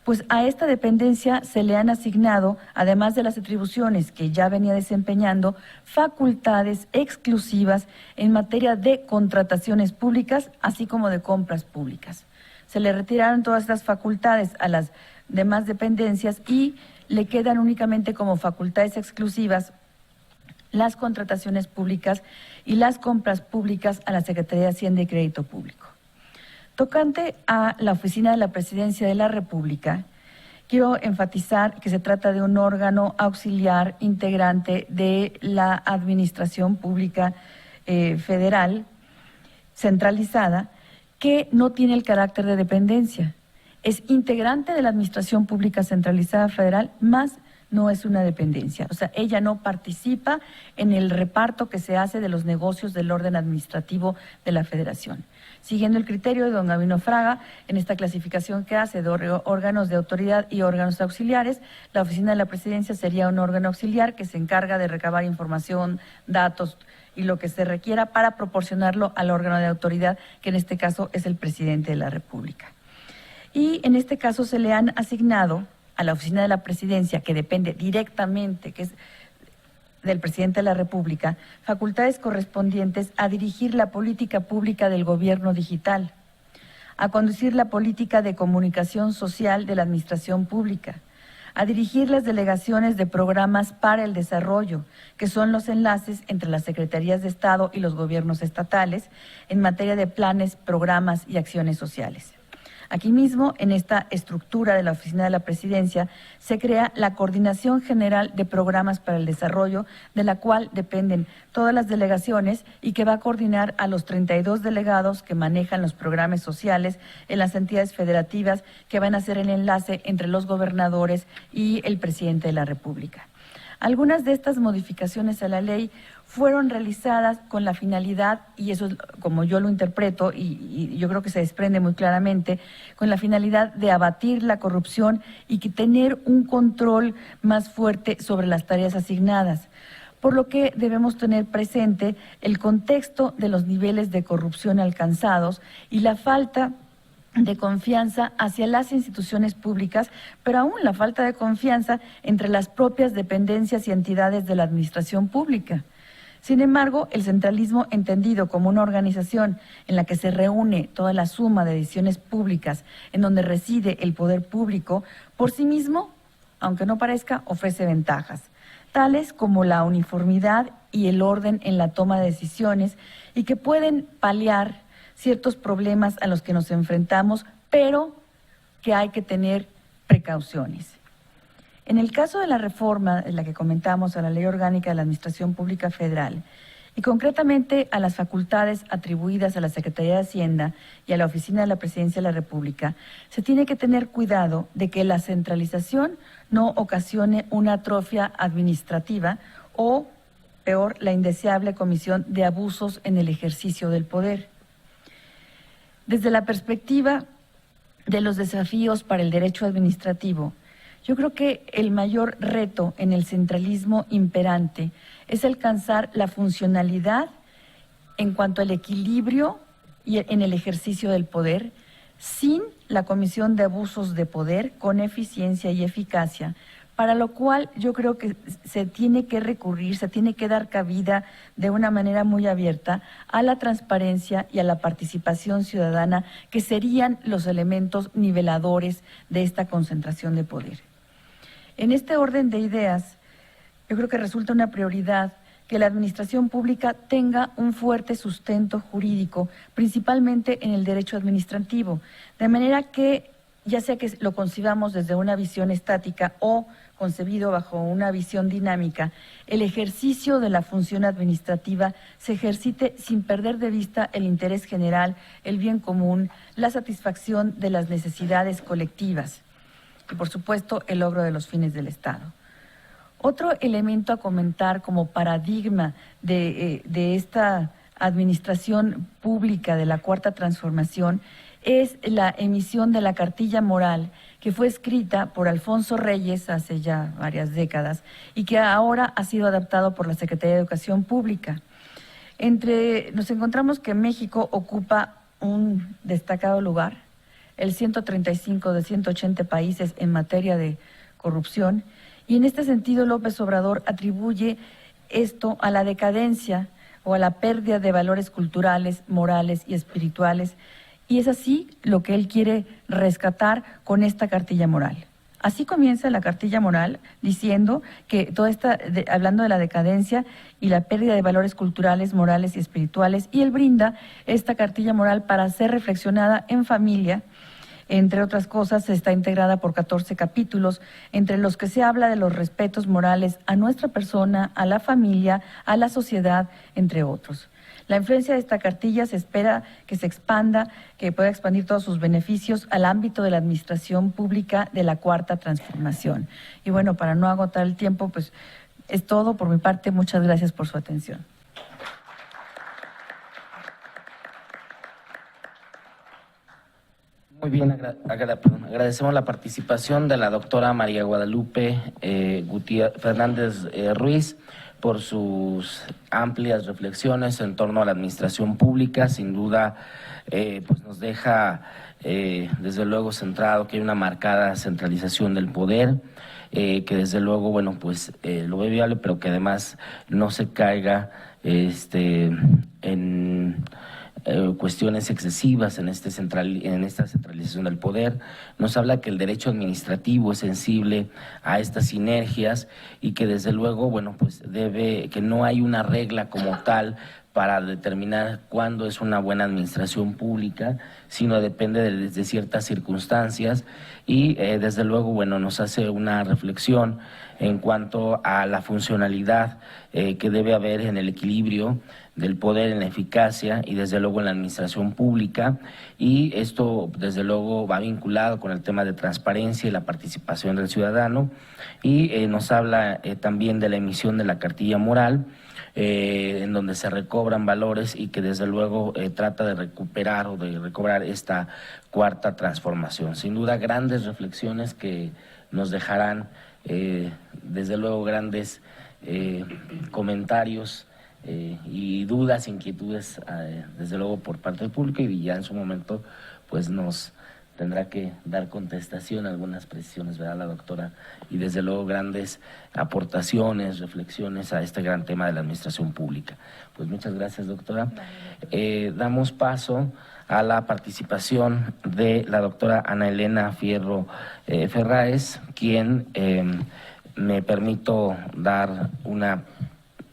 Pues a esta dependencia se le han asignado, además de las atribuciones que ya venía desempeñando, facultades exclusivas en materia de contrataciones públicas, así como de compras públicas. Se le retiraron todas estas facultades a las demás dependencias y le quedan únicamente como facultades exclusivas las contrataciones públicas y las compras públicas a la Secretaría de Hacienda y Crédito Público. Tocante a la Oficina de la Presidencia de la República, quiero enfatizar que se trata de un órgano auxiliar integrante de la Administración Pública Federal centralizada que no tiene el carácter de dependencia. Es integrante de la Administración Pública Centralizada Federal, más no es una dependencia. O sea, ella no participa en el reparto que se hace de los negocios del orden administrativo de la Federación. Siguiendo el criterio de don Gabino Fraga, en esta clasificación que hace de órganos de autoridad y órganos auxiliares, la Oficina de la Presidencia sería un órgano auxiliar que se encarga de recabar información, datos y lo que se requiera para proporcionarlo al órgano de autoridad, que en este caso es el presidente de la República. Y en este caso se le han asignado a la Oficina de la Presidencia, que depende directamente, que es del presidente de la República, facultades correspondientes a dirigir la política pública del gobierno digital, a conducir la política de comunicación social de la administración pública, a dirigir las delegaciones de programas para el desarrollo, que son los enlaces entre las secretarías de Estado y los gobiernos estatales en materia de planes, programas y acciones sociales. Aquí mismo, en esta estructura de la Oficina de la Presidencia, se crea la Coordinación General de Programas para el Desarrollo, de la cual dependen todas las delegaciones y que va a coordinar a los 32 delegados que manejan los programas sociales en las entidades federativas, que van a ser el enlace entre los gobernadores y el presidente de la República. Algunas de estas modificaciones a la ley fueron realizadas con la finalidad, y eso es como yo lo interpreto, y yo creo que se desprende muy claramente, con la finalidad de abatir la corrupción y que tener un control más fuerte sobre las tareas asignadas. Por lo que debemos tener presente el contexto de los niveles de corrupción alcanzados y la falta de confianza hacia las instituciones públicas, pero aún la falta de confianza entre las propias dependencias y entidades de la administración pública. Sin embargo, el centralismo, entendido como una organización en la que se reúne toda la suma de decisiones públicas, en donde reside el poder público, por sí mismo, aunque no parezca, ofrece ventajas, tales como la uniformidad y el orden en la toma de decisiones, y que pueden paliar ciertos problemas a los que nos enfrentamos, pero que hay que tener precauciones. En el caso de la reforma, en la que comentamos, a la Ley Orgánica de la Administración Pública Federal, y concretamente a las facultades atribuidas a la Secretaría de Hacienda y a la Oficina de la Presidencia de la República, se tiene que tener cuidado de que la centralización no ocasione una atrofia administrativa o, peor, la indeseable comisión de abusos en el ejercicio del poder. Desde la perspectiva de los desafíos para el derecho administrativo, yo creo que el mayor reto en el centralismo imperante es alcanzar la funcionalidad en cuanto al equilibrio y en el ejercicio del poder, sin la comisión de abusos de poder, con eficiencia y eficacia, para lo cual yo creo que se tiene que recurrir, se tiene que dar cabida de una manera muy abierta a la transparencia y a la participación ciudadana, que serían los elementos niveladores de esta concentración de poder. En este orden de ideas, yo creo que resulta una prioridad que la administración pública tenga un fuerte sustento jurídico, principalmente en el derecho administrativo, de manera que, ya sea que lo concibamos desde una visión estática o concebido bajo una visión dinámica, el ejercicio de la función administrativa se ejercite sin perder de vista el interés general, el bien común, la satisfacción de las necesidades colectivas y, por supuesto, el logro de los fines del Estado. Otro elemento a comentar como paradigma de esta administración pública de la Cuarta Transformación es la emisión de la cartilla moral, que fue escrita por Alfonso Reyes hace ya varias décadas y que ahora ha sido adaptado por la Secretaría de Educación Pública. Nos encontramos que México ocupa un destacado lugar, el 135 de 180 países en materia de corrupción, y en este sentido López Obrador atribuye esto a la decadencia o a la pérdida de valores culturales, morales y espirituales, y es así lo que él quiere rescatar con esta cartilla moral. Así comienza la cartilla moral, diciendo que hablando de la decadencia y la pérdida de valores culturales, morales y espirituales, y él brinda esta cartilla moral para ser reflexionada en familia. Entre otras cosas, está integrada por 14 capítulos, entre los que se habla de los respetos morales a nuestra persona, a la familia, a la sociedad, entre otros. La influencia de esta cartilla se espera que se expanda, que pueda expandir todos sus beneficios al ámbito de la administración pública de la Cuarta Transformación. Y bueno, para no agotar el tiempo, pues es todo por mi parte. Muchas gracias por su atención. Muy bien, agradecemos la participación de la doctora María Guadalupe Fernández Ruiz, por sus amplias reflexiones en torno a la administración pública. Sin duda, pues nos deja desde luego centrado que hay una marcada centralización del poder, que desde luego, bueno, pues lo ve viable, pero que además no se caiga en cuestiones excesivas en esta centralización del poder. Nos habla que el derecho administrativo es sensible a estas sinergias y que desde luego, bueno, pues que no hay una regla como tal para determinar cuándo es una buena administración pública, sino depende de ciertas circunstancias y desde luego, bueno, nos hace una reflexión en cuanto a la funcionalidad que debe haber en el equilibrio del poder, en la eficacia y desde luego en la administración pública, y esto desde luego va vinculado con el tema de transparencia y la participación del ciudadano, y nos habla también de la emisión de la cartilla moral, en donde se recobran valores y que desde luego trata de recuperar o de recobrar esta cuarta transformación. Sin duda, grandes reflexiones que nos dejarán desde luego grandes comentarios y dudas, inquietudes desde luego por parte del público, y ya en su momento pues nos tendrá que dar contestación a algunas precisiones, ¿verdad, la doctora? Y desde luego grandes aportaciones, reflexiones a este gran tema de la administración pública. Pues muchas gracias, doctora. Damos paso a la participación de la doctora Ana Elena Fierro Ferráez, quien me permito dar una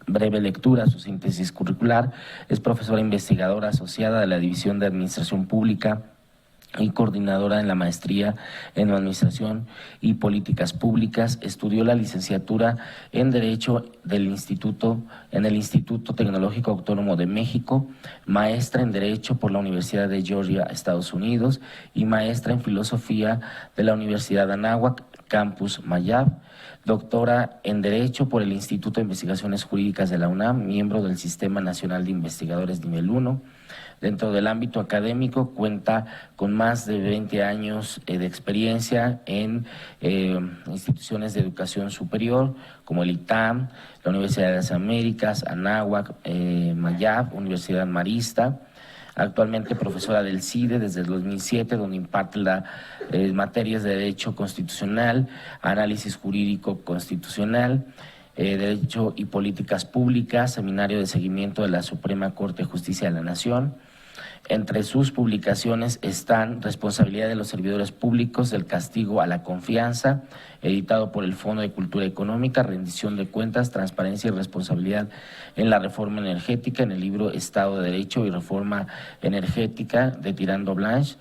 breve lectura a su síntesis curricular. Es profesora investigadora asociada de la División de Administración Pública y coordinadora en la maestría en Administración y Políticas Públicas. Estudió la licenciatura en Derecho en el Instituto Tecnológico Autónomo de México, maestra en Derecho por la Universidad de Georgia, Estados Unidos, y maestra en Filosofía de la Universidad de Anáhuac, Campus Mayab. Doctora en Derecho por el Instituto de Investigaciones Jurídicas de la UNAM, miembro del Sistema Nacional de Investigadores Nivel 1. Dentro del ámbito académico cuenta con más de 20 años de experiencia en instituciones de educación superior como el ITAM, la Universidad de las Américas, Anáhuac, Mayab, Universidad Marista. Actualmente profesora del CIDE desde el 2007, donde imparte materias de Derecho Constitucional, Análisis Jurídico Constitucional, Derecho y Políticas Públicas, Seminario de Seguimiento de la Suprema Corte de Justicia de la Nación. Entre sus publicaciones están Responsabilidad de los servidores públicos del castigo a la confianza, editado por el Fondo de Cultura Económica, Rendición de Cuentas, Transparencia y Responsabilidad en la Reforma Energética, en el libro Estado de Derecho y Reforma Energética de Tirando Blanche,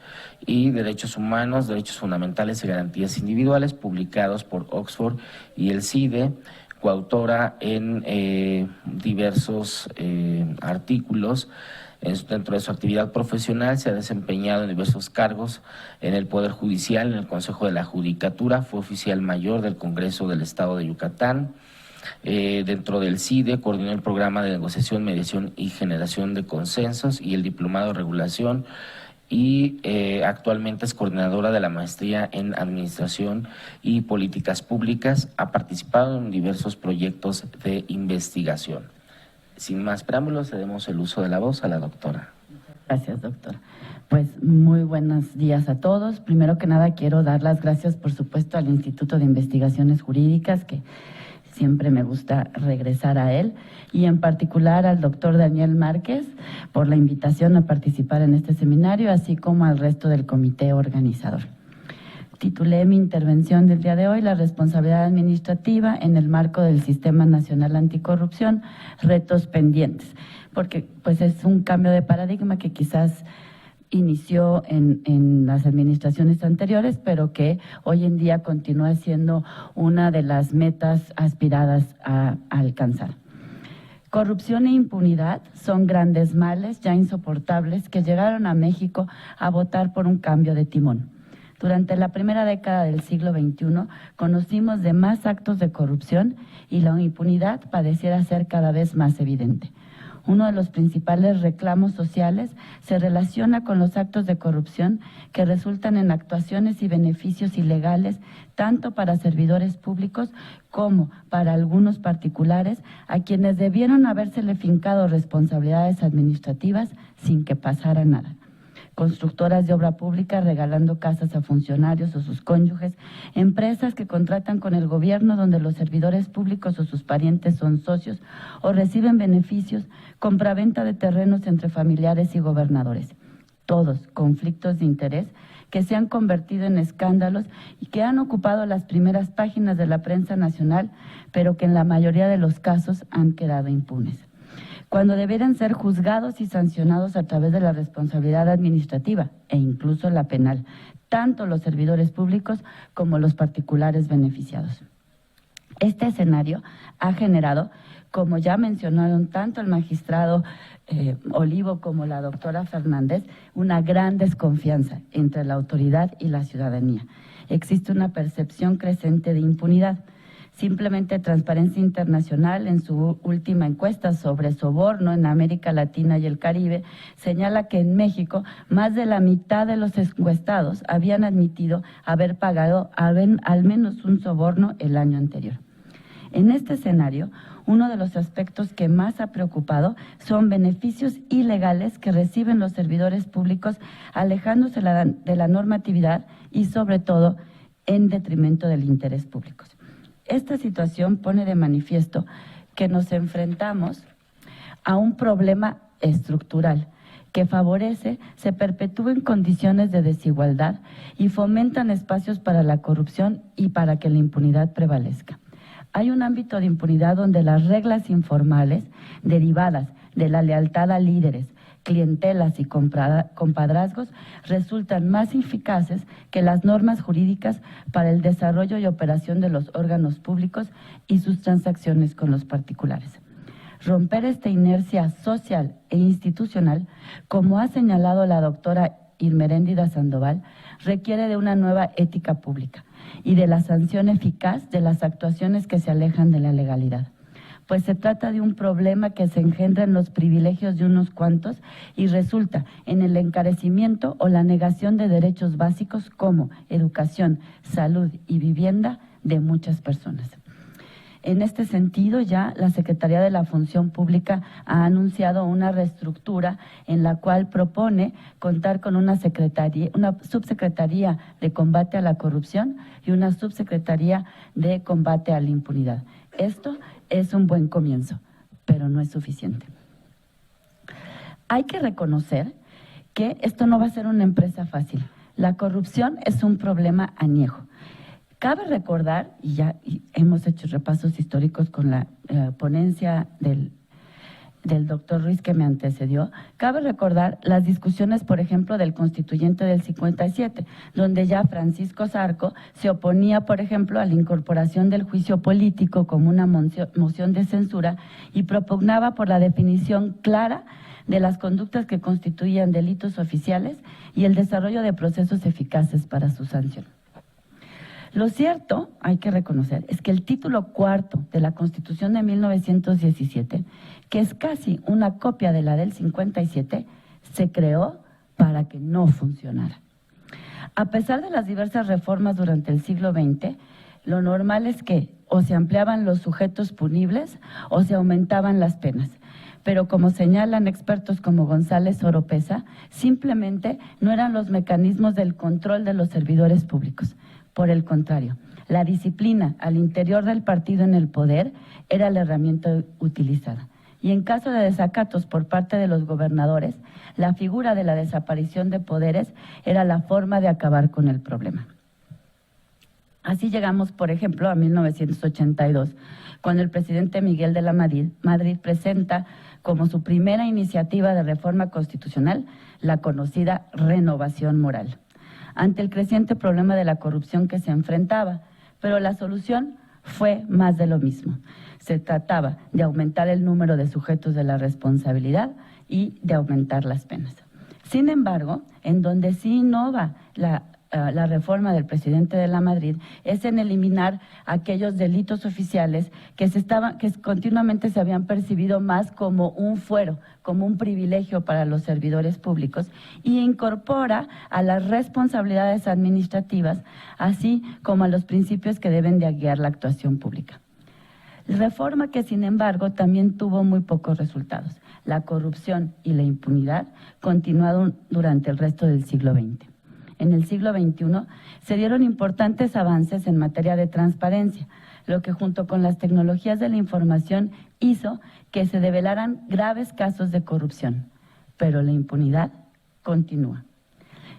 y Derechos Humanos, Derechos Fundamentales y Garantías Individuales, publicados por Oxford y el CIDE, coautora en diversos artículos. Dentro de su actividad profesional se ha desempeñado en diversos cargos en el Poder Judicial, en el Consejo de la Judicatura, fue oficial mayor del Congreso del Estado de Yucatán. Dentro del CIDE coordinó el programa de negociación, mediación y generación de consensos y el diplomado de regulación, y actualmente es coordinadora de la maestría en Administración y Políticas Públicas. Ha participado en diversos proyectos de investigación. Sin más preámbulos, cedemos el uso de la voz a la doctora. Gracias, doctora. Pues muy buenos días a todos. Primero que nada quiero dar las gracias, por supuesto, al Instituto de Investigaciones Jurídicas, que siempre me gusta regresar a él, y en particular al doctor Daniel Márquez por la invitación a participar en este seminario, así como al resto del comité organizador. Titulé mi intervención del día de hoy La responsabilidad administrativa en el marco del Sistema Nacional Anticorrupción, retos pendientes, porque pues es un cambio de paradigma que quizás inició en las administraciones anteriores, pero que hoy en día continúa siendo una de las metas aspiradas a alcanzar. Corrupción e impunidad son grandes males ya insoportables que llegaron a México a votar por un cambio de timón. Durante la primera década del siglo XXI conocimos de más actos de corrupción y la impunidad pareciera ser cada vez más evidente. Uno de los principales reclamos sociales se relaciona con los actos de corrupción que resultan en actuaciones y beneficios ilegales tanto para servidores públicos como para algunos particulares a quienes debieron habérsele fincado responsabilidades administrativas sin que pasara nada. Constructoras de obra pública regalando casas a funcionarios o sus cónyuges, empresas que contratan con el gobierno donde los servidores públicos o sus parientes son socios o reciben beneficios, compraventa de terrenos entre familiares y gobernadores. Todos conflictos de interés que se han convertido en escándalos y que han ocupado las primeras páginas de la prensa nacional, pero que en la mayoría de los casos han quedado impunes, cuando debieran ser juzgados y sancionados a través de la responsabilidad administrativa e incluso la penal, tanto los servidores públicos como los particulares beneficiados. Este escenario ha generado, como ya mencionaron tanto el magistrado Olivo como la doctora Fernández, una gran desconfianza entre la autoridad y la ciudadanía. Existe una percepción creciente de impunidad. Simplemente Transparencia Internacional, en su última encuesta sobre soborno en América Latina y el Caribe, señala que en México más de la mitad de los encuestados habían admitido haber pagado al menos un soborno el año anterior. En este escenario, uno de los aspectos que más ha preocupado son beneficios ilegales que reciben los servidores públicos, alejándose de la normatividad y, sobre todo, en detrimento del interés público. Esta situación pone de manifiesto que nos enfrentamos a un problema estructural que favorece, se perpetúen condiciones de desigualdad y fomentan espacios para la corrupción y para que la impunidad prevalezca. Hay un ámbito de impunidad donde las reglas informales derivadas de la lealtad a líderes, clientelas y compadrazgos resultan más eficaces que las normas jurídicas para el desarrollo y operación de los órganos públicos y sus transacciones con los particulares. Romper esta inercia social e institucional, como ha señalado la doctora Irmeréndida Sandoval, requiere de una nueva ética pública y de la sanción eficaz de las actuaciones que se alejan de la legalidad, pues se trata de un problema que se engendra en los privilegios de unos cuantos y resulta en el encarecimiento o la negación de derechos básicos como educación, salud y vivienda de muchas personas. En este sentido, ya la Secretaría de la Función Pública ha anunciado una reestructura en la cual propone contar con una subsecretaría de combate a la corrupción y una subsecretaría de combate a la impunidad. Esto es un buen comienzo, pero no es suficiente. Hay que reconocer que esto no va a ser una empresa fácil. La corrupción es un problema añejo. Cabe recordar, y ya hemos hecho repasos históricos con la ponencia del doctor Ruiz que me antecedió, cabe recordar las discusiones, por ejemplo, del constituyente del 57, donde ya Francisco Zarco se oponía, por ejemplo, a la incorporación del juicio político como una moción de censura y propugnaba por la definición clara de las conductas que constituían delitos oficiales y el desarrollo de procesos eficaces para su sanción. Lo cierto, hay que reconocer, es que el título cuarto de la Constitución de 1917, que es casi una copia de la del 57, se creó para que no funcionara. A pesar de las diversas reformas durante el siglo XX, lo normal es que o se ampliaban los sujetos punibles o se aumentaban las penas. Pero como señalan expertos como González Oropesa, simplemente no eran los mecanismos del control de los servidores públicos. Por el contrario, la disciplina al interior del partido en el poder era la herramienta utilizada. Y en caso de desacatos por parte de los gobernadores, la figura de la desaparición de poderes era la forma de acabar con el problema. Así llegamos, por ejemplo, a 1982, cuando el presidente Miguel de la Madrid presenta como su primera iniciativa de reforma constitucional la conocida renovación moral, ante el creciente problema de la corrupción que se enfrentaba, pero la solución fue más de lo mismo. Se trataba de aumentar el número de sujetos de la responsabilidad y de aumentar las penas. Sin embargo, en donde sí innova la la reforma del presidente de la Madrid es en eliminar aquellos delitos oficiales que continuamente se habían percibido más como un fuero, como un privilegio para los servidores públicos, y incorpora a las responsabilidades administrativas, así como a los principios que deben de guiar la actuación pública. Reforma que, sin embargo, también tuvo muy pocos resultados. La corrupción y la impunidad continuaron durante el resto del siglo XX. En el siglo XXI se dieron importantes avances en materia de transparencia, lo que junto con las tecnologías de la información hizo que se develaran graves casos de corrupción, pero la impunidad continúa.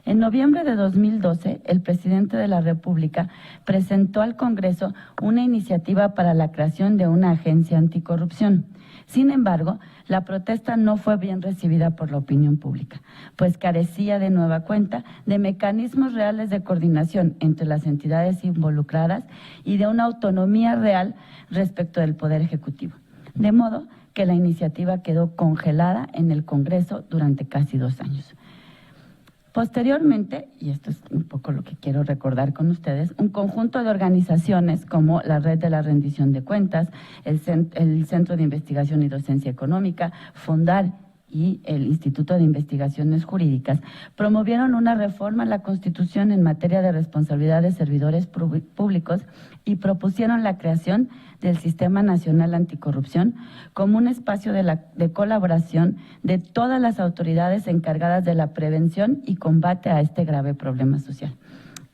En noviembre de 2012, el presidente de la República presentó al Congreso una iniciativa para la creación de una agencia anticorrupción. Sin embargo, la protesta no fue bien recibida por la opinión pública, pues carecía de nueva cuenta de mecanismos reales de coordinación entre las entidades involucradas y de una autonomía real respecto del Poder Ejecutivo. De modo que la iniciativa quedó congelada en el Congreso durante casi 2 años. Posteriormente, y esto es un poco lo que quiero recordar con ustedes, un conjunto de organizaciones como la Red de la Rendición de Cuentas, el Centro de Investigación y Docencia Económica, Fondar y el Instituto de Investigaciones Jurídicas promovieron una reforma a la Constitución en materia de responsabilidad de servidores públicos y propusieron la creación del Sistema Nacional Anticorrupción como un espacio de colaboración de todas las autoridades encargadas de la prevención y combate a este grave problema social.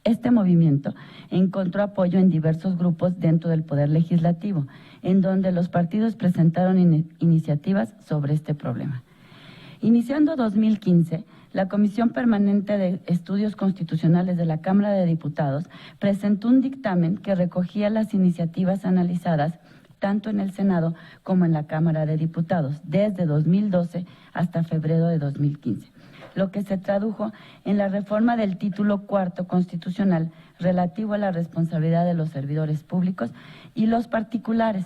Este movimiento encontró apoyo en diversos grupos dentro del Poder Legislativo, en donde los partidos presentaron iniciativas sobre este problema. Iniciando 2015, la Comisión Permanente de Estudios Constitucionales de la Cámara de Diputados presentó un dictamen que recogía las iniciativas analizadas tanto en el Senado como en la Cámara de Diputados, desde 2012 hasta febrero de 2015, lo que se tradujo en la reforma del título cuarto constitucional relativo a la responsabilidad de los servidores públicos y los particulares,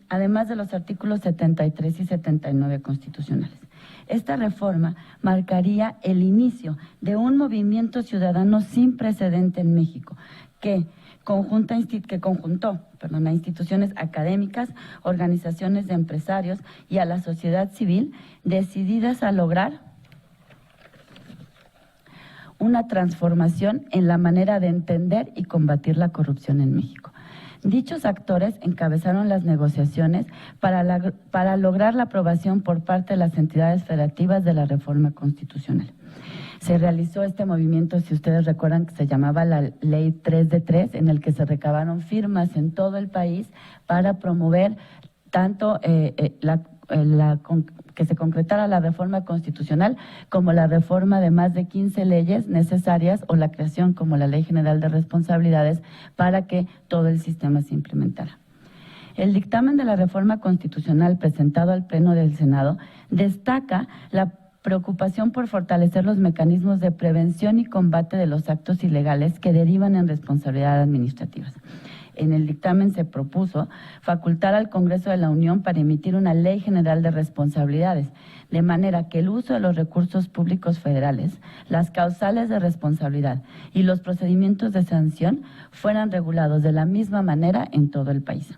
además de los artículos 73 y 79 constitucionales. Esta reforma marcaría el inicio de un movimiento ciudadano sin precedente en México, que conjuntó a instituciones académicas, organizaciones de empresarios y a la sociedad civil decididas a lograr una transformación en la manera de entender y combatir la corrupción en México. Dichos actores encabezaron las negociaciones para lograr la aprobación por parte de las entidades federativas de la reforma constitucional. Se realizó este movimiento, si ustedes recuerdan, que se llamaba la Ley 3 de 3, en el que se recabaron firmas en todo el país para promover tanto que se concretara la reforma constitucional como la reforma de más de 15 leyes necesarias o la creación como la Ley General de Responsabilidades para que todo el sistema se implementara. El dictamen de la reforma constitucional presentado al Pleno del Senado destaca la preocupación por fortalecer los mecanismos de prevención y combate de los actos ilegales que derivan en responsabilidades administrativas. En el dictamen se propuso facultar al Congreso de la Unión para emitir una Ley General de Responsabilidades, de manera que el uso de los recursos públicos federales, las causales de responsabilidad y los procedimientos de sanción fueran regulados de la misma manera en todo el país.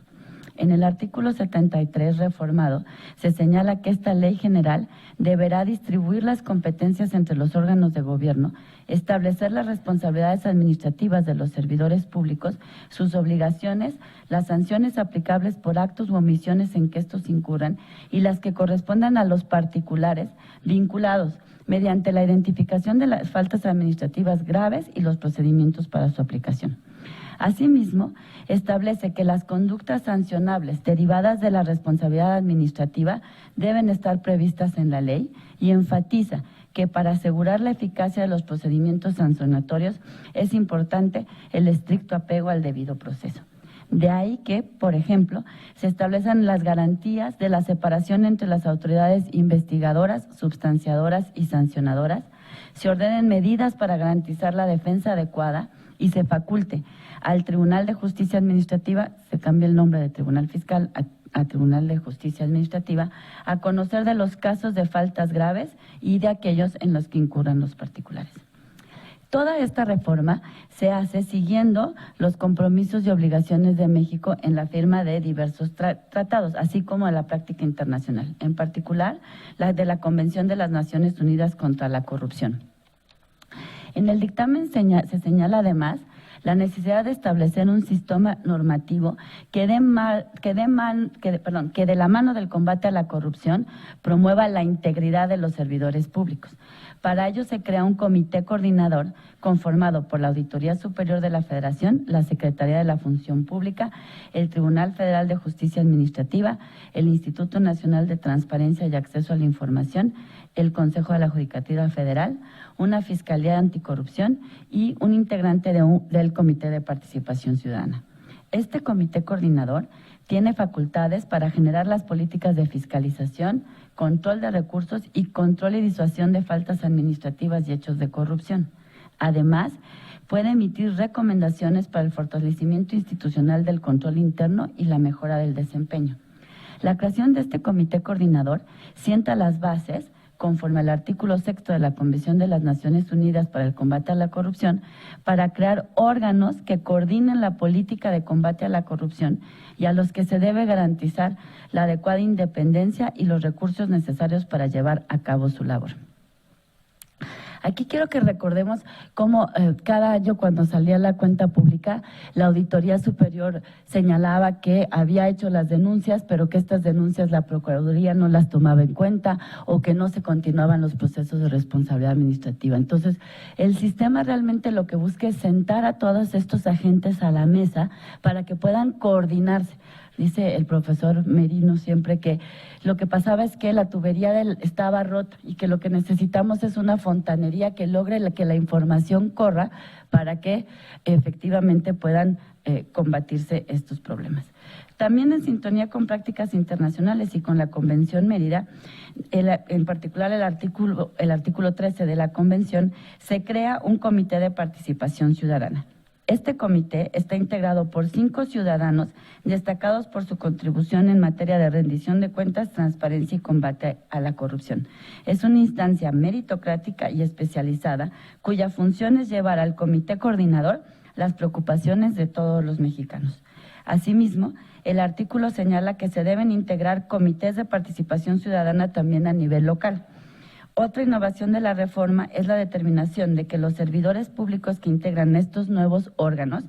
En el artículo 73 reformado se señala que esta ley general deberá distribuir las competencias entre los órganos de gobierno, establecer las responsabilidades administrativas de los servidores públicos, sus obligaciones, las sanciones aplicables por actos u omisiones en que estos incurran y las que correspondan a los particulares vinculados mediante la identificación de las faltas administrativas graves y los procedimientos para su aplicación. Asimismo, establece que las conductas sancionables derivadas de la responsabilidad administrativa deben estar previstas en la ley y enfatiza que para asegurar la eficacia de los procedimientos sancionatorios es importante el estricto apego al debido proceso. De ahí que, por ejemplo, se establezcan las garantías de la separación entre las autoridades investigadoras, substanciadoras y sancionadoras, se ordenen medidas para garantizar la defensa adecuada y se faculte al Tribunal de Justicia Administrativa, se cambia el nombre de Tribunal Fiscal a Tribunal de Justicia Administrativa, a conocer de los casos de faltas graves y de aquellos en los que incurran los particulares. Toda esta reforma se hace siguiendo los compromisos y obligaciones de México en la firma de diversos tratados, así como en la práctica internacional, en particular la de la Convención de las Naciones Unidas contra la Corrupción. En el dictamen se señala además la necesidad de establecer un sistema normativo que de la mano del combate a la corrupción promueva la integridad de los servidores públicos. Para ello se crea un comité coordinador conformado por la Auditoría Superior de la Federación, la Secretaría de la Función Pública, el Tribunal Federal de Justicia Administrativa, el Instituto Nacional de Transparencia y Acceso a la Información, el Consejo de la Judicatura Federal, una Fiscalía Anticorrupción y un integrante del Comité de Participación Ciudadana. Este comité coordinador tiene facultades para generar las políticas de fiscalización, control de recursos y control y disuasión de faltas administrativas y hechos de corrupción. Además, puede emitir recomendaciones para el fortalecimiento institucional del control interno y la mejora del desempeño. La creación de este comité coordinador sienta las bases conforme al artículo 6 de la Convención de las Naciones Unidas para el Combate a la Corrupción, para crear órganos que coordinen la política de combate a la corrupción y a los que se debe garantizar la adecuada independencia y los recursos necesarios para llevar a cabo su labor. Aquí quiero que recordemos cómo cada año cuando salía la cuenta pública, la Auditoría Superior señalaba que había hecho las denuncias, pero que estas denuncias la Procuraduría no las tomaba en cuenta o que no se continuaban los procesos de responsabilidad administrativa. Entonces, el sistema realmente lo que busca es sentar a todos estos agentes a la mesa para que puedan coordinarse. Dice el profesor Merino siempre que lo que pasaba es que la tubería estaba rota y que lo que necesitamos es una fontanería que logre que la información corra para que efectivamente puedan combatirse estos problemas. También en sintonía con prácticas internacionales y con la Convención Mérida, en particular el artículo 13 de la Convención, se crea un comité de participación ciudadana. Este comité está integrado por 5 ciudadanos destacados por su contribución en materia de rendición de cuentas, transparencia y combate a la corrupción. Es una instancia meritocrática y especializada cuya función es llevar al comité coordinador las preocupaciones de todos los mexicanos. Asimismo, el artículo señala que se deben integrar comités de participación ciudadana también a nivel local. Otra innovación de la reforma es la determinación de que los servidores públicos que integran estos nuevos órganos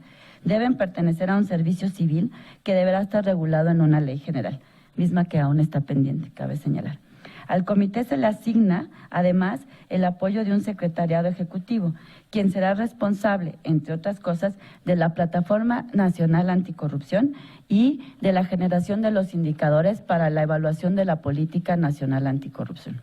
deben pertenecer a un servicio civil que deberá estar regulado en una ley general, misma que aún está pendiente, cabe señalar. Al comité se le asigna, además, el apoyo de un secretariado ejecutivo, quien será responsable, entre otras cosas, de la Plataforma Nacional Anticorrupción y de la generación de los indicadores para la evaluación de la Política Nacional Anticorrupción.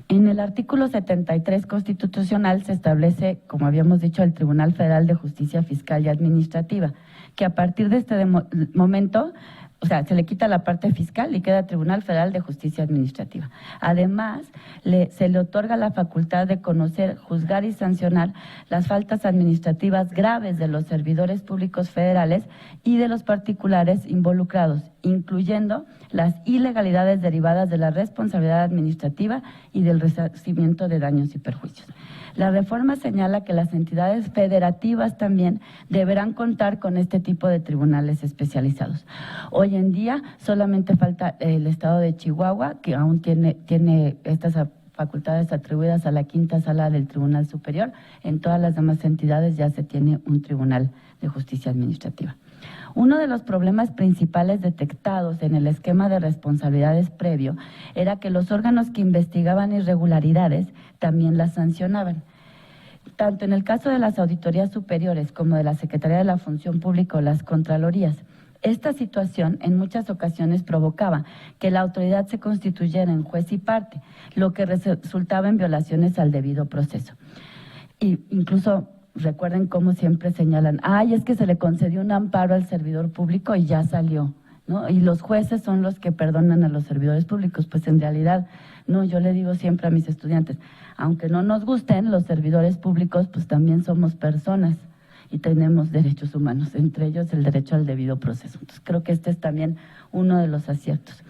En el artículo 73 constitucional se establece, como habíamos dicho, el Tribunal Federal de Justicia Fiscal y Administrativa, que a partir de este momento, o sea, se le quita la parte fiscal y queda Tribunal Federal de Justicia Administrativa. Además, se le otorga la facultad de conocer, juzgar y sancionar las faltas administrativas graves de los servidores públicos federales y de los particulares involucrados, incluyendo las ilegalidades derivadas de la responsabilidad administrativa y del resarcimiento de daños y perjuicios. La reforma señala que las entidades federativas también deberán contar con este tipo de tribunales especializados. Hoy en día solamente falta el estado de Chihuahua, que aún tiene estas facultades atribuidas a la quinta sala del Tribunal Superior. En todas las demás entidades ya se tiene un tribunal de justicia administrativa. Uno de los problemas principales detectados en el esquema de responsabilidades previo era que los órganos que investigaban irregularidades también las sancionaban. Tanto en el caso de las auditorías superiores como de la Secretaría de la Función Pública o las Contralorías, esta situación en muchas ocasiones provocaba que la autoridad se constituyera en juez y parte, lo que resultaba en violaciones al debido proceso. Y incluso recuerden cómo siempre señalan, es que se le concedió un amparo al servidor público y ya salió, ¿no? Y los jueces son los que perdonan a los servidores públicos. Pues en realidad, no, yo le digo siempre a mis estudiantes, aunque no nos gusten los servidores públicos, pues también somos personas y tenemos derechos humanos, entre ellos el derecho al debido proceso. Entonces creo que este es también uno de los aciertos.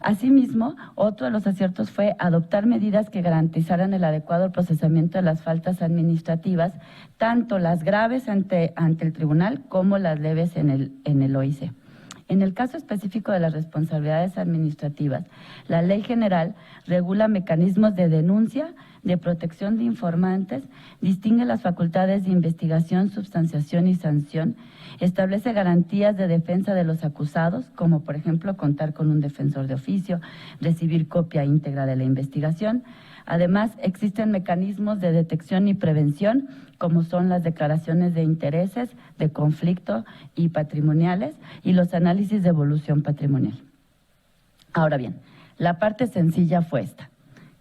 Asimismo, otro de los aciertos fue adoptar medidas que garantizaran el adecuado procesamiento de las faltas administrativas, tanto las graves ante el tribunal como las leves en el OIC. En el caso específico de las responsabilidades administrativas, la Ley General regula mecanismos de denuncia, de protección de informantes, distingue las facultades de investigación, substanciación y sanción, establece garantías de defensa de los acusados, como por ejemplo contar con un defensor de oficio, recibir copia íntegra de la investigación. Además, existen mecanismos de detección y prevención, como son las declaraciones de intereses, de conflicto y patrimoniales, y los análisis de evolución patrimonial. Ahora bien, la parte sencilla fue esta: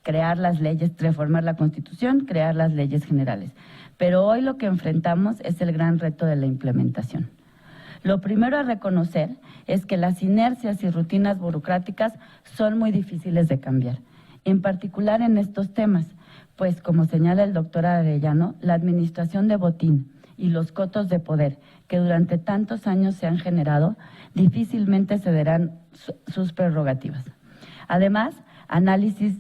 crear las leyes, reformar la Constitución, crear las leyes generales. Pero hoy lo que enfrentamos es el gran reto de la implementación. Lo primero a reconocer es que las inercias y rutinas burocráticas son muy difíciles de cambiar, en particular en estos temas, pues como señala el doctor Arellano, la administración de botín y los cotos de poder que durante tantos años se han generado difícilmente cederán sus prerrogativas. Además, análisis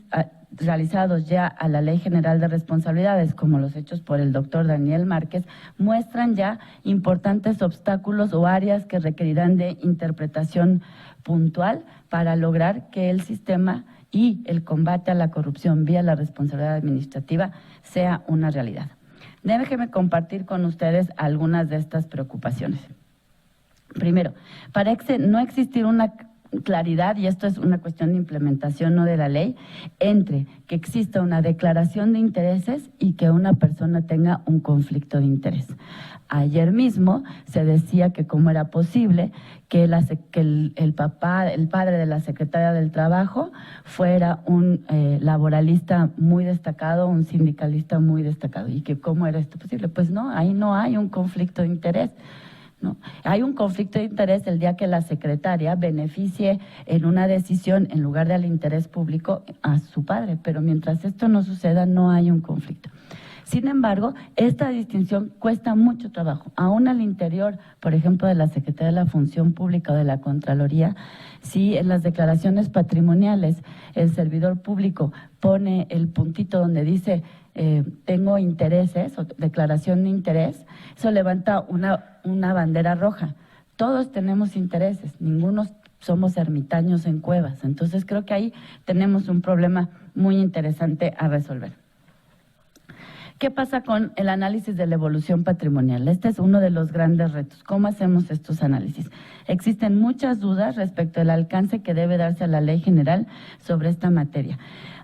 realizados ya a la Ley General de Responsabilidades, como los hechos por el doctor Daniel Márquez, muestran ya importantes obstáculos o áreas que requerirán de interpretación puntual para lograr que el sistema y el combate a la corrupción vía la responsabilidad administrativa sea una realidad. Déjenme compartir con ustedes algunas de estas preocupaciones. Primero, parece no existir una claridad, y esto es una cuestión de implementación, no de la ley, entre que exista una declaración de intereses y que una persona tenga un conflicto de interés. Ayer mismo se decía que cómo era posible que el padre de la secretaria del Trabajo fuera un laboralista muy destacado, un sindicalista muy destacado, y que cómo era esto posible. Pues no, ahí no hay un conflicto de interés. No, hay un conflicto de interés el día que la secretaria beneficie en una decisión en lugar del interés público a su padre, pero mientras esto no suceda no hay un conflicto. Sin embargo, esta distinción cuesta mucho trabajo, aún al interior, por ejemplo, de la Secretaría de la Función Pública o de la Contraloría. Si en las declaraciones patrimoniales el servidor público pone el puntito donde dice tengo intereses o declaración de interés, eso levanta una bandera roja. Todos tenemos intereses, ninguno somos ermitaños en cuevas. Entonces creo que ahí tenemos un problema muy interesante a resolver. ¿Qué pasa con el análisis de la evolución patrimonial? Este es uno de los grandes retos. ¿Cómo hacemos estos análisis? Existen muchas dudas respecto al alcance que debe darse a la Ley General sobre esta materia.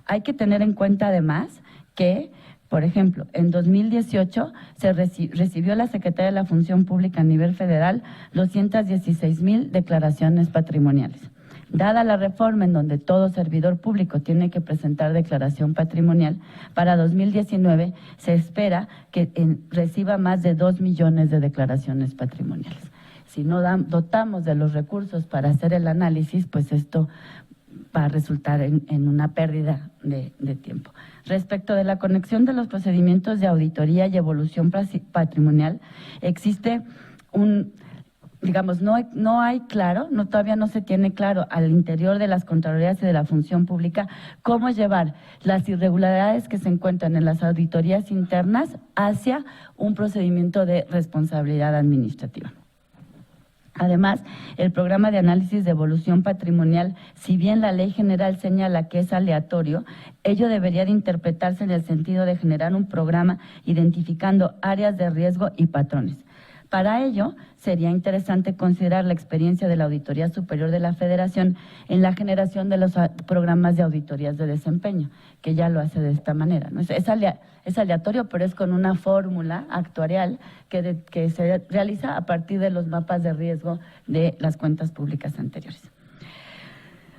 Hay que tener en cuenta además que, por ejemplo, en 2018 se recibió la Secretaría de la Función Pública a nivel federal 216,000 declaraciones patrimoniales. Dada la reforma en donde todo servidor público tiene que presentar declaración patrimonial, para 2019 se espera que reciba más de 2 millones de declaraciones patrimoniales. Si no dotamos de los recursos para hacer el análisis, pues esto va a resultar en una pérdida de tiempo. Respecto de la conexión de los procedimientos de auditoría y evolución patrimonial, existe no hay claro, todavía no se tiene claro al interior de las Contralorías y de la Función Pública cómo llevar las irregularidades que se encuentran en las auditorías internas hacia un procedimiento de responsabilidad administrativa. Además, el programa de análisis de evolución patrimonial, si bien la Ley General señala que es aleatorio, ello debería de interpretarse en el sentido de generar un programa identificando áreas de riesgo y patrones. Para ello, sería interesante considerar la experiencia de la Auditoría Superior de la Federación en la generación de los programas de auditorías de desempeño, que ya lo hace de esta manera, ¿no? Es aleatorio, pero es con una fórmula actuarial que se realiza a partir de los mapas de riesgo de las cuentas públicas anteriores.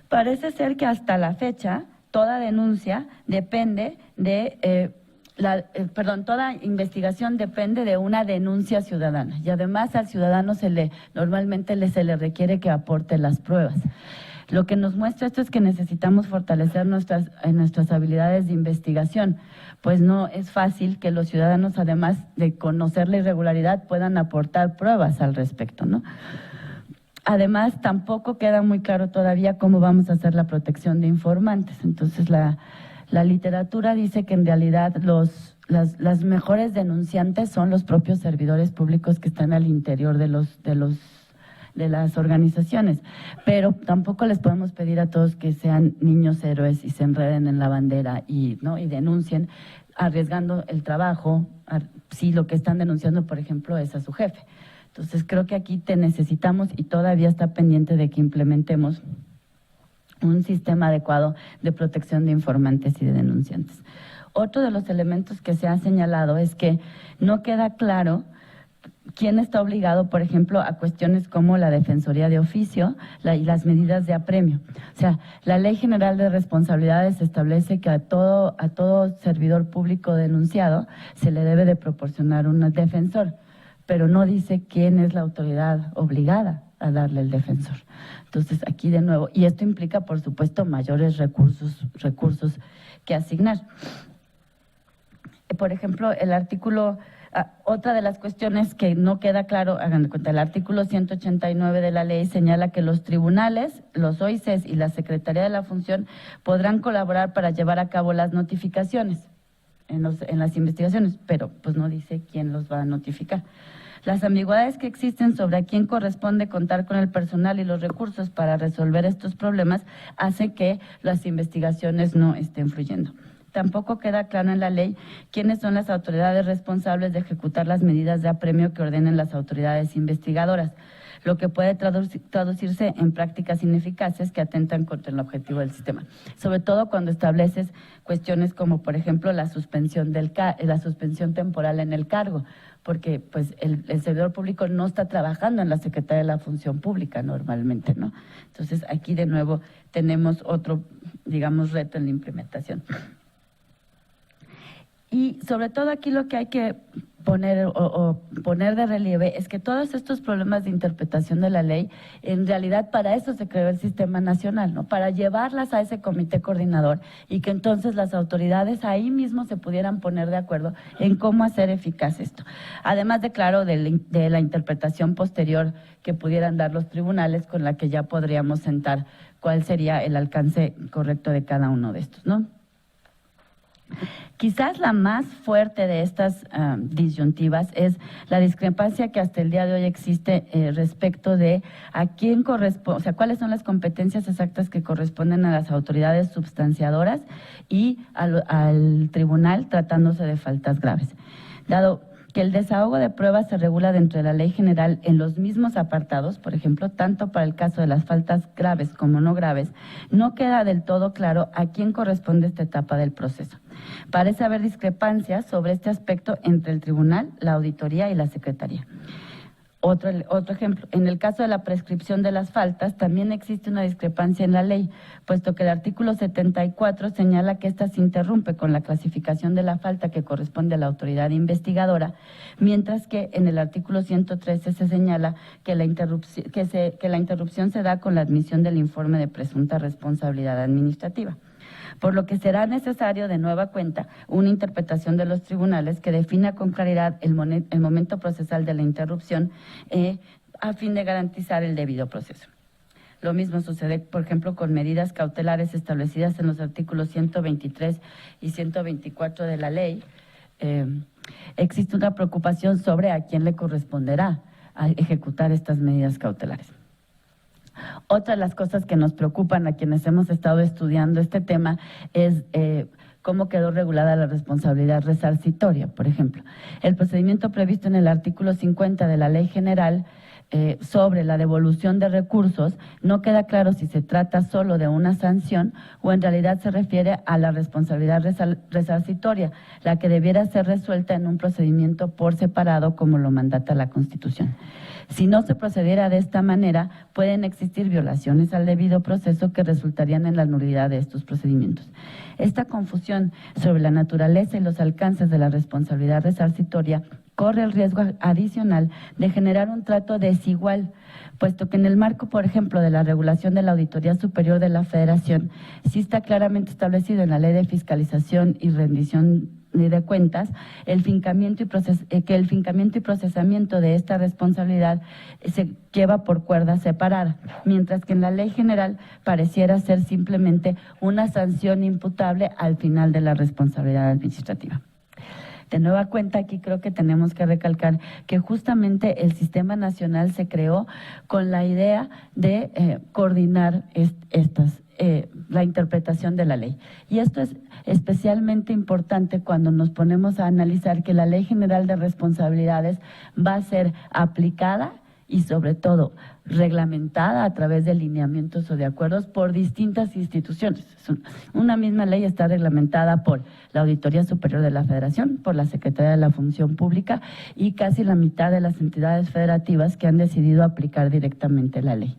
Parece ser que hasta la fecha toda denuncia depende de toda investigación depende de una denuncia ciudadana, y además al ciudadano normalmente se le requiere que aporte las pruebas. Lo que nos muestra esto es que necesitamos fortalecer nuestras habilidades de investigación, pues no es fácil que los ciudadanos, además de conocer la irregularidad, puedan aportar pruebas al respecto, ¿no? Además, tampoco queda muy claro todavía cómo vamos a hacer la protección de informantes. Entonces, la literatura dice que en realidad las mejores denunciantes son los propios servidores públicos que están al interior de las organizaciones, pero tampoco les podemos pedir a todos que sean niños héroes y se enreden en la bandera y denuncien, arriesgando el trabajo, si lo que están denunciando, por ejemplo, es a su jefe. Entonces, creo que aquí te necesitamos y todavía está pendiente de que implementemos un sistema adecuado de protección de informantes y de denunciantes. Otro de los elementos que se ha señalado es que no queda claro quién está obligado, por ejemplo, a cuestiones como la defensoría de oficio y las medidas de apremio. O sea, la Ley General de Responsabilidades establece que a todo servidor público denunciado se le debe de proporcionar un defensor, pero no dice quién es la autoridad obligada a darle el defensor. Entonces, aquí de nuevo, y esto implica, por supuesto, mayores recursos que asignar. Por ejemplo, el artículo, otra de las cuestiones que no queda claro, hagan de cuenta, el artículo 189 de la ley señala que los tribunales, los OICES y la Secretaría de la Función podrán colaborar para llevar a cabo las notificaciones en las investigaciones, pero pues no dice quién los va a notificar. Las ambigüedades que existen sobre a quién corresponde contar con el personal y los recursos para resolver estos problemas hace que las investigaciones no estén fluyendo. Tampoco queda claro en la ley quiénes son las autoridades responsables de ejecutar las medidas de apremio que ordenen las autoridades investigadoras, lo que puede traducirse en prácticas ineficaces que atentan contra el objetivo del sistema. Sobre todo cuando estableces cuestiones como, por ejemplo, la suspensión temporal en el cargo, porque pues el servidor público no está trabajando en la Secretaría de la Función Pública normalmente, ¿no? Entonces, aquí de nuevo tenemos otro, digamos, reto en la implementación. Y sobre todo aquí lo que hay que poner poner de relieve es que todos estos problemas de interpretación de la ley, en realidad para eso se creó el sistema nacional, ¿no? Para llevarlas a ese comité coordinador y que entonces las autoridades ahí mismo se pudieran poner de acuerdo en cómo hacer eficaz esto. Además de, claro, de la interpretación posterior que pudieran dar los tribunales, con la que ya podríamos sentar cuál sería el alcance correcto de cada uno de estos, ¿no? Quizás la más fuerte de estas disyuntivas es la discrepancia que hasta el día de hoy existe respecto de a quién corresponde, o sea, cuáles son las competencias exactas que corresponden a las autoridades substanciadoras y al tribunal tratándose de faltas graves. Dado que el desahogo de pruebas se regula dentro de la ley general en los mismos apartados, por ejemplo, tanto para el caso de las faltas graves como no graves, no queda del todo claro a quién corresponde esta etapa del proceso. Parece haber discrepancias sobre este aspecto entre el tribunal, la auditoría y la secretaría. Otro ejemplo, en el caso de la prescripción de las faltas, también existe una discrepancia en la ley, puesto que el artículo 74 señala que ésta se interrumpe con la clasificación de la falta que corresponde a la autoridad investigadora, mientras que en el artículo 113 se señala que la interrupción se da con la admisión del informe de presunta responsabilidad administrativa. Por lo que será necesario de nueva cuenta una interpretación de los tribunales que defina con claridad el momento procesal de la interrupción a fin de garantizar el debido proceso. Lo mismo sucede, por ejemplo, con medidas cautelares establecidas en los artículos 123 y 124 de la ley. Existe una preocupación sobre a quién le corresponderá a ejecutar estas medidas cautelares. Otra de las cosas que nos preocupan a quienes hemos estado estudiando este tema es cómo quedó regulada la responsabilidad resarcitoria, por ejemplo. El procedimiento previsto en el artículo 50 de la Ley General sobre la devolución de recursos, no queda claro si se trata solo de una sanción o en realidad se refiere a la responsabilidad resarcitoria, la que debiera ser resuelta en un procedimiento por separado como lo mandata la Constitución. Si no se procediera de esta manera, pueden existir violaciones al debido proceso que resultarían en la nulidad de estos procedimientos. Esta confusión sobre la naturaleza y los alcances de la responsabilidad resarcitoria corre el riesgo adicional de generar un trato desigual, puesto que en el marco, por ejemplo, de la regulación de la Auditoría Superior de la Federación, sí está claramente establecido en la Ley de Fiscalización y Rendición de Cuentas, que el fincamiento y procesamiento de esta responsabilidad se lleva por cuerda separada, mientras que en la Ley General pareciera ser simplemente una sanción imputable al final de la responsabilidad administrativa. De nueva cuenta, aquí creo que tenemos que recalcar que justamente el Sistema Nacional se creó con la idea de coordinar la interpretación de la ley. Y esto es especialmente importante cuando nos ponemos a analizar que la Ley General de Responsabilidades va a ser aplicada y sobre todo reglamentada a través de lineamientos o de acuerdos por distintas instituciones. Una misma ley está reglamentada por la Auditoría Superior de la Federación, por la Secretaría de la Función Pública y casi la mitad de las entidades federativas que han decidido aplicar directamente la ley.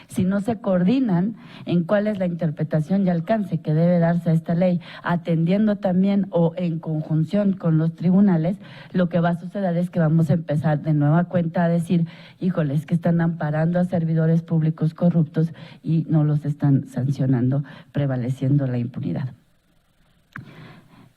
Si no se coordinan en cuál es la interpretación y alcance que debe darse a esta ley, atendiendo también o en conjunción con los tribunales, lo que va a suceder es que vamos a empezar de nueva cuenta a decir, híjoles, que están amparando a servidores públicos corruptos y no los están sancionando, prevaleciendo la impunidad.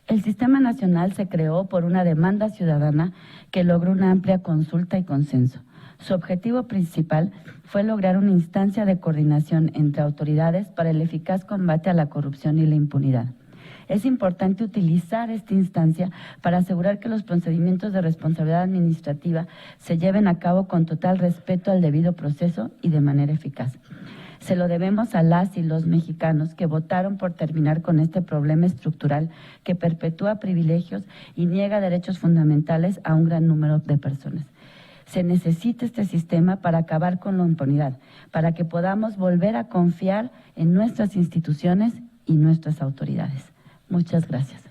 El Sistema Nacional se creó por una demanda ciudadana que logró una amplia consulta y consenso. Su objetivo principal fue lograr una instancia de coordinación entre autoridades para el eficaz combate a la corrupción y la impunidad. Es importante utilizar esta instancia para asegurar que los procedimientos de responsabilidad administrativa se lleven a cabo con total respeto al debido proceso y de manera eficaz. Se lo debemos a las y los mexicanos que votaron por terminar con este problema estructural que perpetúa privilegios y niega derechos fundamentales a un gran número de personas. Se necesita este sistema para acabar con la impunidad, para que podamos volver a confiar en nuestras instituciones y nuestras autoridades. Muchas gracias.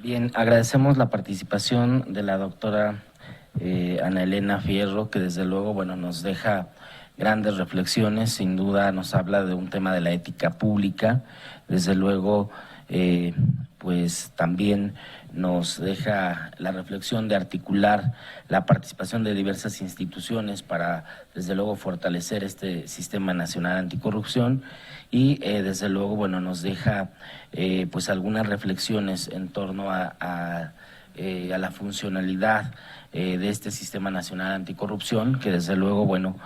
Bien, agradecemos la participación de la doctora Ana Elena Fierro, que desde luego, bueno, nos deja grandes reflexiones, sin duda nos habla de un tema de la ética pública, desde luego, pues también nos deja la reflexión de articular la participación de diversas instituciones para, desde luego, fortalecer este Sistema Nacional Anticorrupción y, desde luego, bueno, nos deja pues algunas reflexiones en torno a la funcionalidad de este Sistema Nacional Anticorrupción, que desde luego, bueno,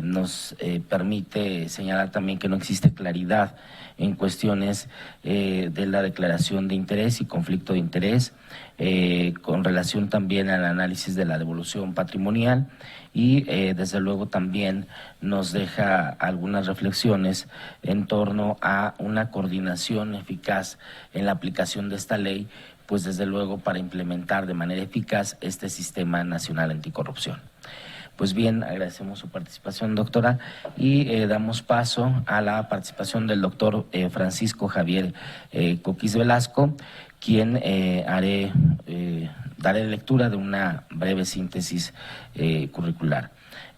nos permite señalar también que no existe claridad en cuestiones de la declaración de interés y conflicto de interés, con relación también al análisis de la devolución patrimonial y desde luego también nos deja algunas reflexiones en torno a una coordinación eficaz en la aplicación de esta ley, pues desde luego para implementar de manera eficaz este Sistema Nacional Anticorrupción. Pues bien, agradecemos su participación, doctora, y damos paso a la participación del doctor Francisco Javier Coquis Velasco, quien daré lectura de una breve síntesis curricular.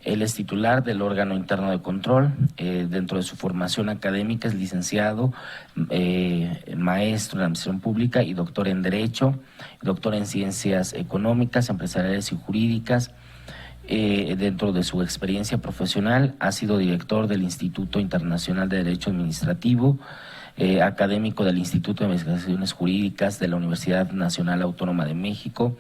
Él es titular del órgano interno de control. Dentro de su formación académica es licenciado, maestro en Administración Pública y doctor en Derecho, doctor en Ciencias Económicas, Empresariales y Jurídicas. Dentro de su experiencia profesional ha sido director del Instituto Internacional de Derecho Administrativo, académico del Instituto de Investigaciones Jurídicas de la Universidad Nacional Autónoma de México.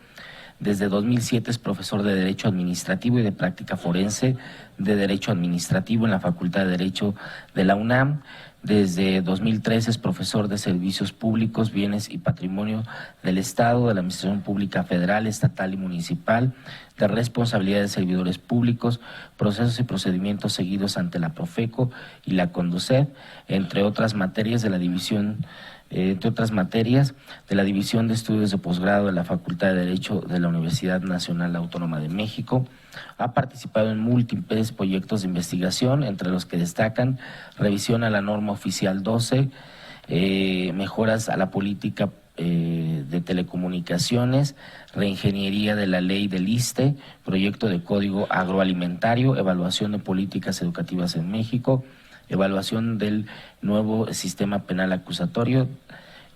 Desde 2007 es profesor de Derecho Administrativo y de Práctica Forense de Derecho Administrativo en la Facultad de Derecho de la UNAM. Desde 2013 es profesor de Servicios Públicos, Bienes y Patrimonio del Estado, de la Administración Pública Federal, Estatal y Municipal, de Responsabilidad de Servidores Públicos, Procesos y Procedimientos seguidos ante la Profeco y la Conducef, entre otras materias de la División de Estudios de Posgrado de la Facultad de Derecho de la Universidad Nacional Autónoma de México. Ha participado en múltiples proyectos de investigación, entre los que destacan revisión a la norma oficial 12, mejoras a la política de telecomunicaciones, reingeniería de la ley del ISSSTE, proyecto de código agroalimentario, evaluación de políticas educativas en México, evaluación del nuevo sistema penal acusatorio,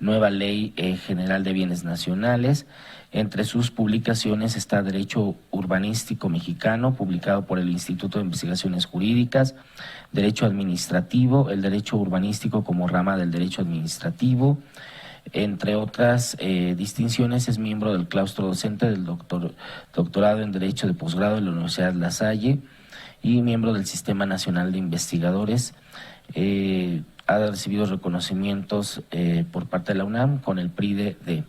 nueva Ley General de Bienes Nacionales. Entre sus publicaciones está Derecho Urbanístico Mexicano, publicado por el Instituto de Investigaciones Jurídicas, Derecho Administrativo, el Derecho Urbanístico como rama del Derecho Administrativo. Entre otras distinciones, es miembro del claustro docente del doctorado en Derecho de Posgrado de la Universidad La Salle y miembro del Sistema Nacional de Investigadores. Ha recibido reconocimientos por parte de la UNAM con el PRI de.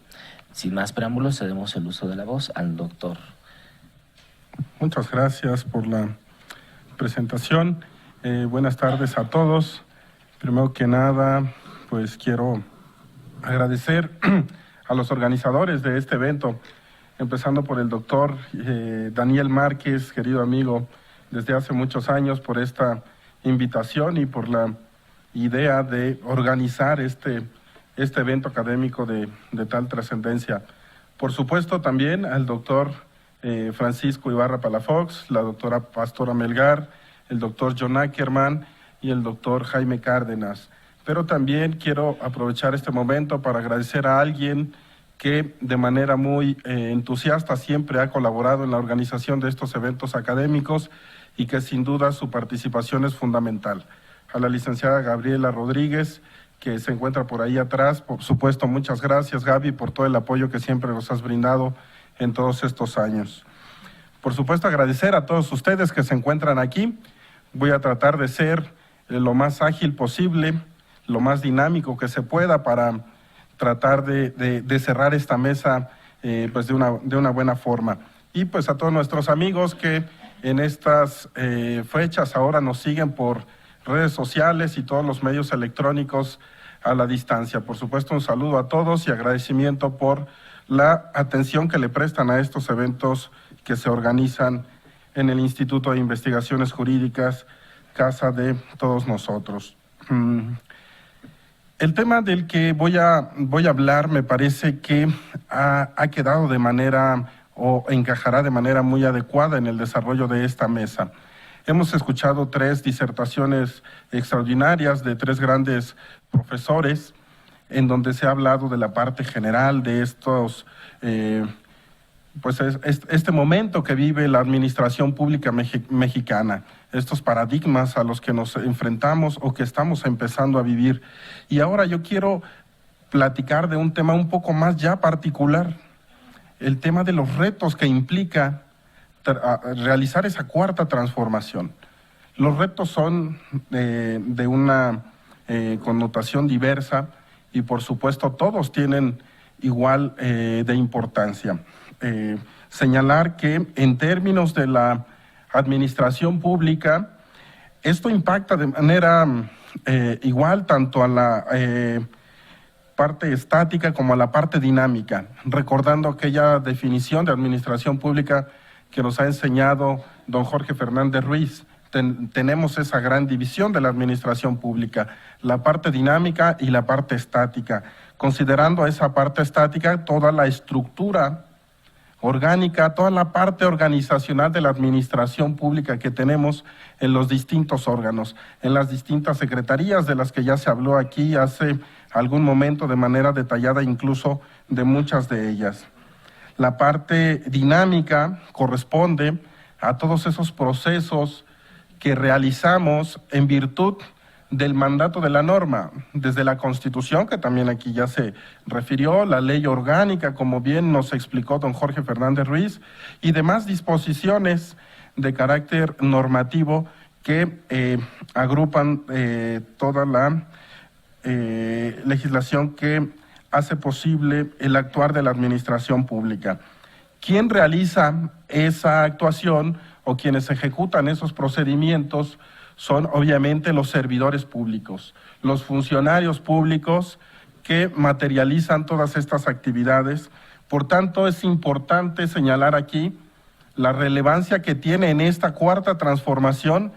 Sin más preámbulos, cedemos el uso de la voz al doctor. Muchas gracias por la presentación. Buenas tardes a todos. Primero que nada, pues quiero agradecer a los organizadores de este evento, empezando por el doctor Daniel Márquez, querido amigo, desde hace muchos años, por esta invitación y por la idea de organizar este evento académico de tal trascendencia. Por supuesto también al doctor Francisco Ibarra Palafox, la doctora Pastora Melgar, el doctor John Ackerman y el doctor Jaime Cárdenas. Pero también quiero aprovechar este momento para agradecer a alguien que de manera muy entusiasta siempre ha colaborado en la organización de estos eventos académicos y que sin duda su participación es fundamental. A la licenciada Gabriela Rodríguez, que se encuentra por ahí atrás. Por supuesto, muchas gracias, Gaby, por todo el apoyo que siempre nos has brindado en todos estos años. Por supuesto, agradecer a todos ustedes que se encuentran aquí. Voy a tratar de ser lo más ágil posible, lo más dinámico que se pueda para tratar de cerrar esta mesa pues de una buena forma. Y pues a todos nuestros amigos que en estas fechas ahora nos siguen por redes sociales y todos los medios electrónicos a la distancia. Por supuesto, un saludo a todos y agradecimiento por la atención que le prestan a estos eventos que se organizan en el Instituto de Investigaciones Jurídicas, casa de todos nosotros. El tema del que voy a hablar me parece que ha quedado de manera o encajará de manera muy adecuada en el desarrollo de esta mesa. Hemos escuchado 3 disertaciones extraordinarias de 3 grandes profesores en donde se ha hablado de la parte general de estos, este momento que vive la administración pública mexicana, estos paradigmas a los que nos enfrentamos o que estamos empezando a vivir. Y ahora yo quiero platicar de un tema un poco más ya particular, el tema de los retos que implica realizar esa cuarta transformación. Los retos son de una connotación diversa y por supuesto todos tienen igual de importancia. Señalar que en términos de la administración pública, esto impacta de manera igual tanto a la parte estática como a la parte dinámica, recordando aquella definición de administración pública que nos ha enseñado don Jorge Fernández Ruiz. Tenemos esa gran división de la administración pública, la parte dinámica y la parte estática. Considerando esa parte estática, toda la estructura orgánica, toda la parte organizacional de la administración pública que tenemos en los distintos órganos, en las distintas secretarías de las que ya se habló aquí hace algún momento de manera detallada, incluso de muchas de ellas. La parte dinámica corresponde a todos esos procesos que realizamos en virtud del mandato de la norma, desde la Constitución, que también aquí ya se refirió, la ley orgánica, como bien nos explicó don Jorge Fernández Ruiz, y demás disposiciones de carácter normativo que agrupan toda la legislación que hace posible el actuar de la administración pública. ¿Quién realiza esa actuación o quienes ejecutan esos procedimientos? Son obviamente los servidores públicos, los funcionarios públicos que materializan todas estas actividades. Por tanto, es importante señalar aquí la relevancia que tiene en esta cuarta transformación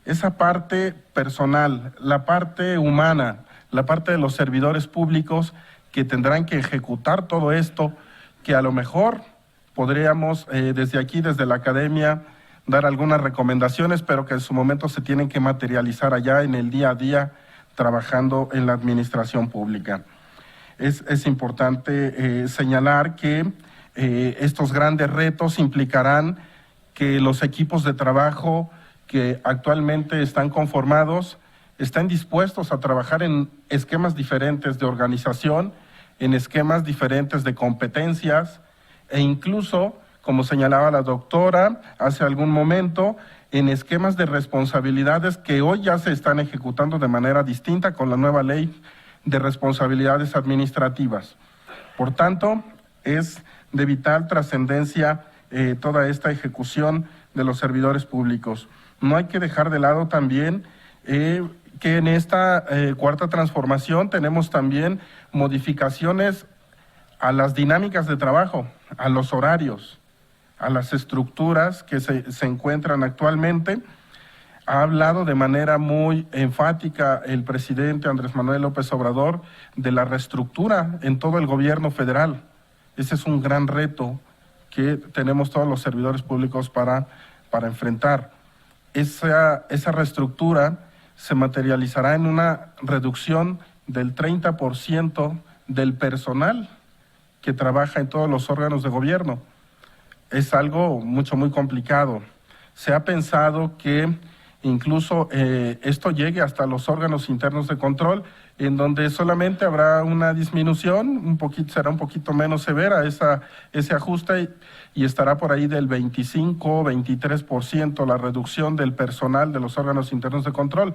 esa parte personal, la parte humana, la parte de los servidores públicos que tendrán que ejecutar todo esto, que a lo mejor podríamos desde aquí, desde la academia, dar algunas recomendaciones, pero que en su momento se tienen que materializar allá en el día a día trabajando en la administración pública. es importante señalar que estos grandes retos implicarán que los equipos de trabajo que actualmente están conformados están dispuestos a trabajar en esquemas diferentes de organización, en esquemas diferentes de competencias e incluso, como señalaba la doctora hace algún momento, en esquemas de responsabilidades que hoy ya se están ejecutando de manera distinta con la nueva ley de responsabilidades administrativas. Por tanto, es de vital trascendencia toda esta ejecución de los servidores públicos. No hay que dejar de lado también que en esta cuarta transformación tenemos también modificaciones a las dinámicas de trabajo, a los horarios, a las estructuras que se encuentran actualmente. Ha hablado de manera muy enfática el presidente Andrés Manuel López Obrador de la reestructura en todo el gobierno federal. Ese es un gran reto que tenemos todos los servidores públicos para enfrentar. Esa reestructura se materializará en una reducción del 30% del personal que trabaja en todos los órganos de gobierno. Es algo muy complicado. Se ha pensado que incluso esto llegue hasta los órganos internos de control, en donde solamente habrá una disminución, será un poquito menos severa ese ajuste y estará por ahí del 25-23% la reducción del personal de los órganos internos de control.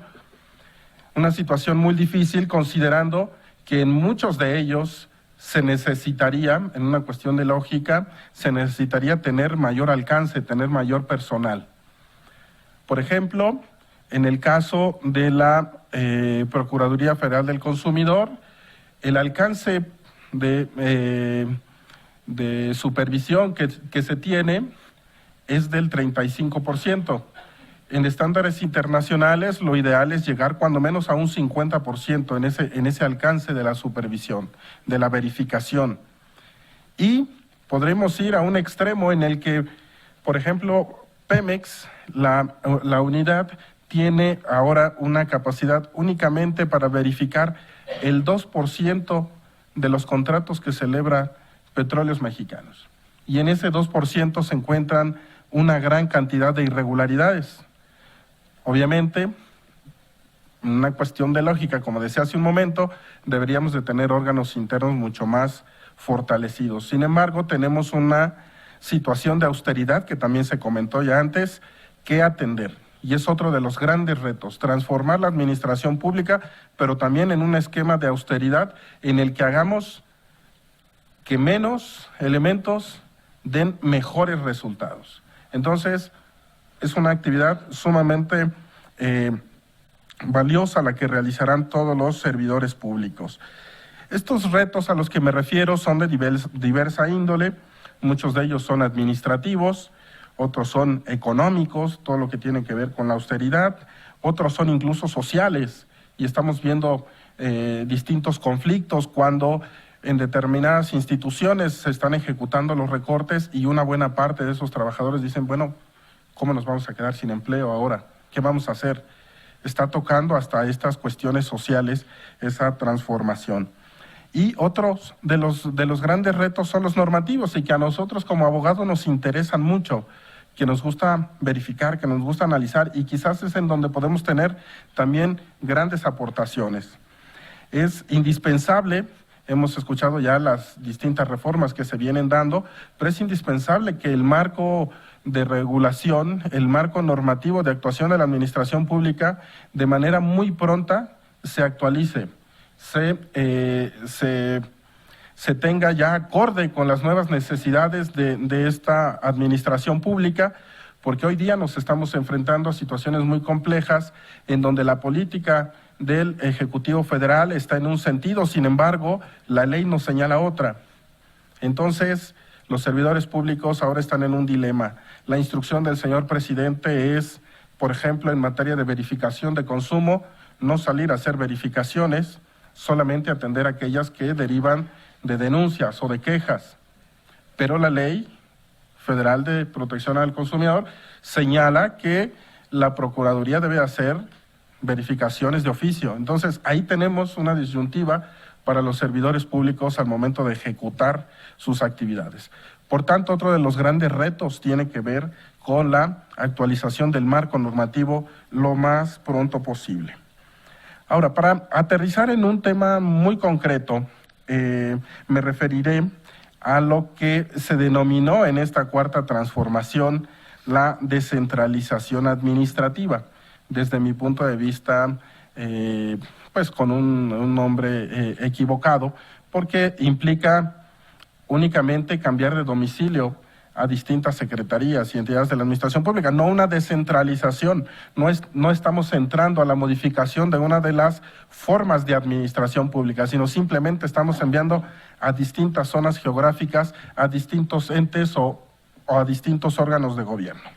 Una situación muy difícil considerando que en muchos de ellos se necesitaría, en una cuestión de lógica, se necesitaría tener mayor alcance, tener mayor personal. Por ejemplo, en el caso de la Procuraduría Federal del Consumidor, el alcance de supervisión que se tiene es del 35%. En estándares internacionales, lo ideal es llegar cuando menos a un 50% en ese alcance de la supervisión, de la verificación. Y podremos ir a un extremo en el que, por ejemplo, Pemex, la unidad, tiene ahora una capacidad únicamente para verificar el 2% de los contratos que celebra Petróleos Mexicanos. Y en ese 2% se encuentran una gran cantidad de irregularidades. Obviamente, una cuestión de lógica, como decía hace un momento, deberíamos de tener órganos internos mucho más fortalecidos. Sin embargo, tenemos una situación de austeridad que también se comentó ya antes, que atender. Y es otro de los grandes retos, transformar la administración pública, pero también en un esquema de austeridad en el que hagamos que menos elementos den mejores resultados. Entonces, es una actividad sumamente valiosa la que realizarán todos los servidores públicos. Estos retos a los que me refiero son de diversa índole, muchos de ellos son administrativos, otros son económicos, todo lo que tiene que ver con la austeridad, otros son incluso sociales, y estamos viendo distintos conflictos cuando en determinadas instituciones se están ejecutando los recortes y una buena parte de esos trabajadores dicen, bueno, ¿cómo nos vamos a quedar sin empleo ahora? ¿Qué vamos a hacer? Está tocando hasta estas cuestiones sociales esa transformación. Y otros de los grandes retos son los normativos y que a nosotros como abogados nos interesan mucho, que nos gusta verificar, que nos gusta analizar y quizás es en donde podemos tener también grandes aportaciones. Es indispensable, hemos escuchado ya las distintas reformas que se vienen dando, pero es indispensable que el marco de regulación, el marco normativo de actuación de la administración pública de manera muy pronta se actualice, se tenga ya acorde con las nuevas necesidades de esta administración pública, porque hoy día nos estamos enfrentando a situaciones muy complejas en donde la política del Ejecutivo Federal está en un sentido, sin embargo, la ley nos señala otra. Entonces, los servidores públicos ahora están en un dilema. La instrucción del señor presidente es, por ejemplo, en materia de verificación de consumo, no salir a hacer verificaciones, solamente atender aquellas que derivan de denuncias o de quejas. Pero la Ley Federal de Protección al Consumidor señala que la Procuraduría debe hacer verificaciones de oficio. Entonces, ahí tenemos una disyuntiva para los servidores públicos al momento de ejecutar sus actividades. Por tanto, otro de los grandes retos tiene que ver con la actualización del marco normativo lo más pronto posible. Ahora, para aterrizar en un tema muy concreto, me referiré a lo que se denominó en esta cuarta transformación la descentralización administrativa. Desde mi punto de vista, pues con un nombre equivocado, porque implica únicamente cambiar de domicilio a distintas secretarías y entidades de la administración pública, no una descentralización. No estamos entrando a la modificación de una de las formas de administración pública, sino simplemente estamos enviando a distintas zonas geográficas, a distintos entes o a distintos órganos de gobierno.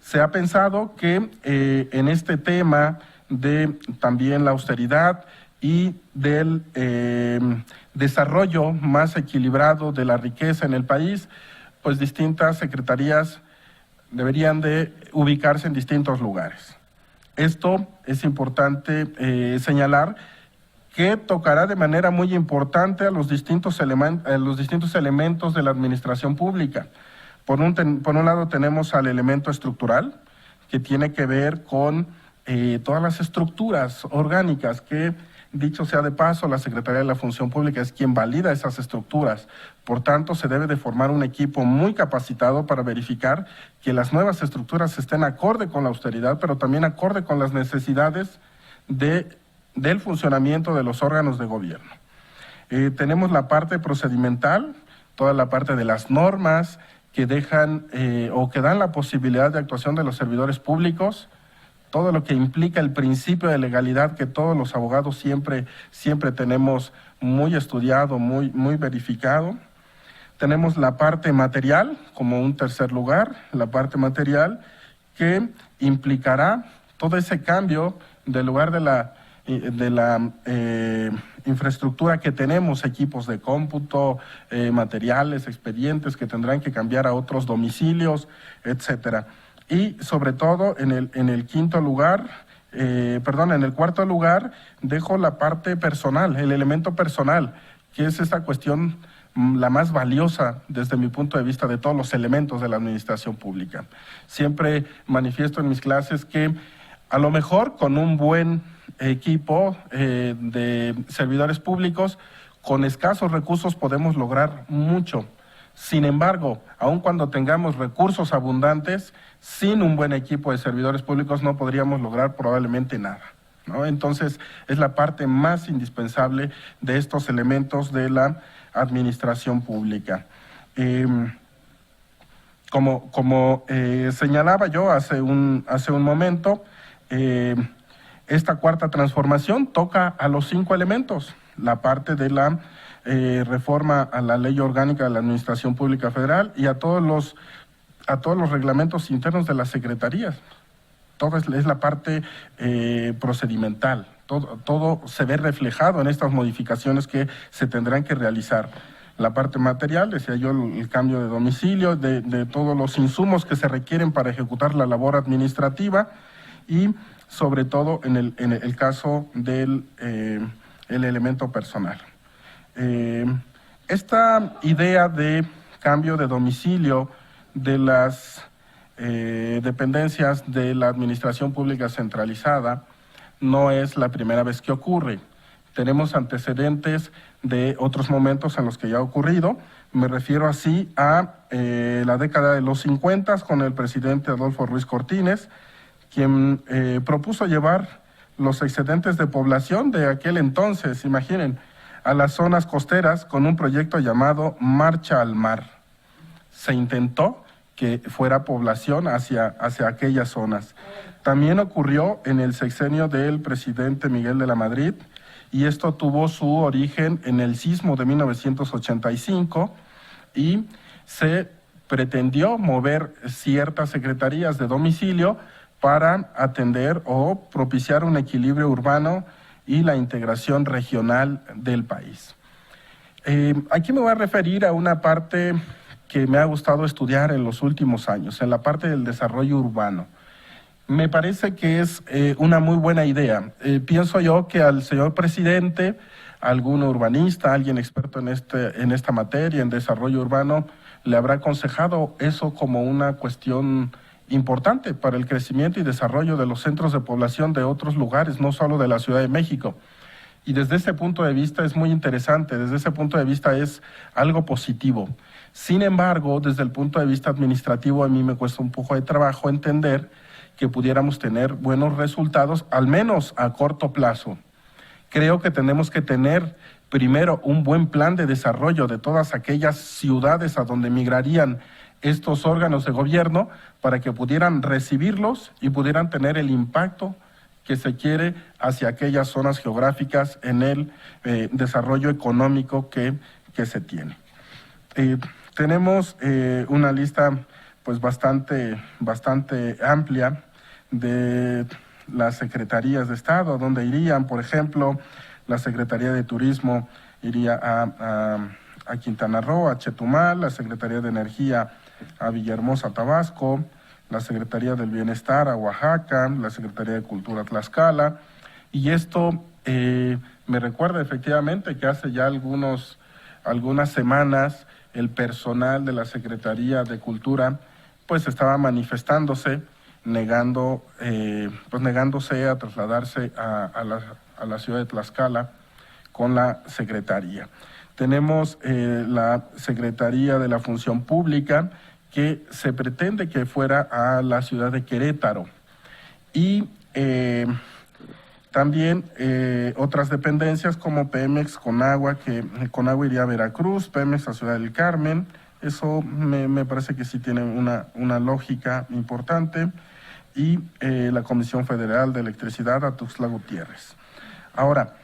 Se ha pensado que en este tema de también la austeridad y del desarrollo más equilibrado de la riqueza en el país, pues distintas secretarías deberían de ubicarse en distintos lugares. Esto es importante señalar que tocará de manera muy importante a los distintos elementos de la administración pública. Por un lado tenemos al elemento estructural, que tiene que ver con todas las estructuras orgánicas que, dicho sea de paso, la Secretaría de la Función Pública es quien valida esas estructuras. Por tanto, se debe de formar un equipo muy capacitado para verificar que las nuevas estructuras estén acorde con la austeridad, pero también acorde con las necesidades del funcionamiento de los órganos de gobierno. Tenemos la parte procedimental, toda la parte de las normas que dejan o que dan la posibilidad de actuación de los servidores públicos, todo lo que implica el principio de legalidad que todos los abogados siempre tenemos muy estudiado, muy verificado. Tenemos la parte material como un tercer lugar, la parte material que implicará todo ese cambio del lugar de la infraestructura que tenemos, equipos de cómputo, materiales, expedientes que tendrán que cambiar a otros domicilios, etcétera. Y sobre todo en el cuarto lugar dejo la parte personal, el elemento personal, que es esta cuestión la más valiosa desde mi punto de vista de todos los elementos de la administración pública. Siempre manifiesto en mis clases que a lo mejor con un buen equipo de servidores públicos, con escasos recursos podemos lograr mucho. Sin embargo, aun cuando tengamos recursos abundantes, sin un buen equipo de servidores públicos no podríamos lograr probablemente nada, ¿no? Entonces, es la parte más indispensable de estos elementos de la administración pública. Como señalaba yo hace un momento, esta cuarta transformación toca a los 5 elementos, la parte de la reforma a la Ley Orgánica de la Administración Pública Federal y a todos los reglamentos internos de las secretarías. Todo es la parte procedimental. Todo se ve reflejado en estas modificaciones que se tendrán que realizar. La parte material, decía yo, el cambio de domicilio, de todos los insumos que se requieren para ejecutar la labor administrativa y sobre todo en el caso del el elemento personal. Esta idea de cambio de domicilio de las dependencias de la administración pública centralizada no es la primera vez que ocurre. Tenemos antecedentes de otros momentos en los que ya ha ocurrido. Me refiero así a la década de los 50 con el presidente Adolfo Ruiz Cortines, quien propuso llevar los excedentes de población de aquel entonces, imaginen, a las zonas costeras con un proyecto llamado Marcha al Mar. Se intentó que fuera población hacia aquellas zonas. También ocurrió en el sexenio del presidente Miguel de la Madrid, y esto tuvo su origen en el sismo de 1985, y se pretendió mover ciertas secretarías de domicilio para atender o propiciar un equilibrio urbano y la integración regional del país. Aquí me voy a referir a una parte que me ha gustado estudiar en los últimos años, en la parte del desarrollo urbano. Me parece que es una muy buena idea. Pienso yo que al señor presidente, algún urbanista, alguien experto en esta materia, en desarrollo urbano, le habrá aconsejado eso como una cuestión importante para el crecimiento y desarrollo de los centros de población de otros lugares, no solo de la Ciudad de México. Y desde ese punto de vista es muy interesante, desde ese punto de vista es algo positivo. Sin embargo, desde el punto de vista administrativo, a mí me cuesta un poco de trabajo entender que pudiéramos tener buenos resultados, al menos a corto plazo. Creo que tenemos que tener primero un buen plan de desarrollo de todas aquellas ciudades a donde migrarían estos órganos de gobierno para que pudieran recibirlos y pudieran tener el impacto que se quiere hacia aquellas zonas geográficas en el desarrollo económico que se tiene. Tenemos una lista pues bastante amplia de las secretarías de Estado, donde irían, por ejemplo, la Secretaría de Turismo iría a Quintana Roo, a Chetumal, la Secretaría de Energía a Villahermosa, Tabasco, la Secretaría del Bienestar a Oaxaca, la Secretaría de Cultura a Tlaxcala, y esto me recuerda efectivamente que hace ya algunas semanas el personal de la Secretaría de Cultura pues estaba manifestándose, negándose a trasladarse a la ciudad de Tlaxcala con la Secretaría. Tenemos la Secretaría de la Función Pública, que se pretende que fuera a la ciudad de Querétaro. Y también otras dependencias como Pemex, Conagua, que Conagua iría a Veracruz, Pemex a Ciudad del Carmen. Eso me parece que sí tiene una lógica importante. Y la Comisión Federal de Electricidad a Tuxtla Gutiérrez. Ahora,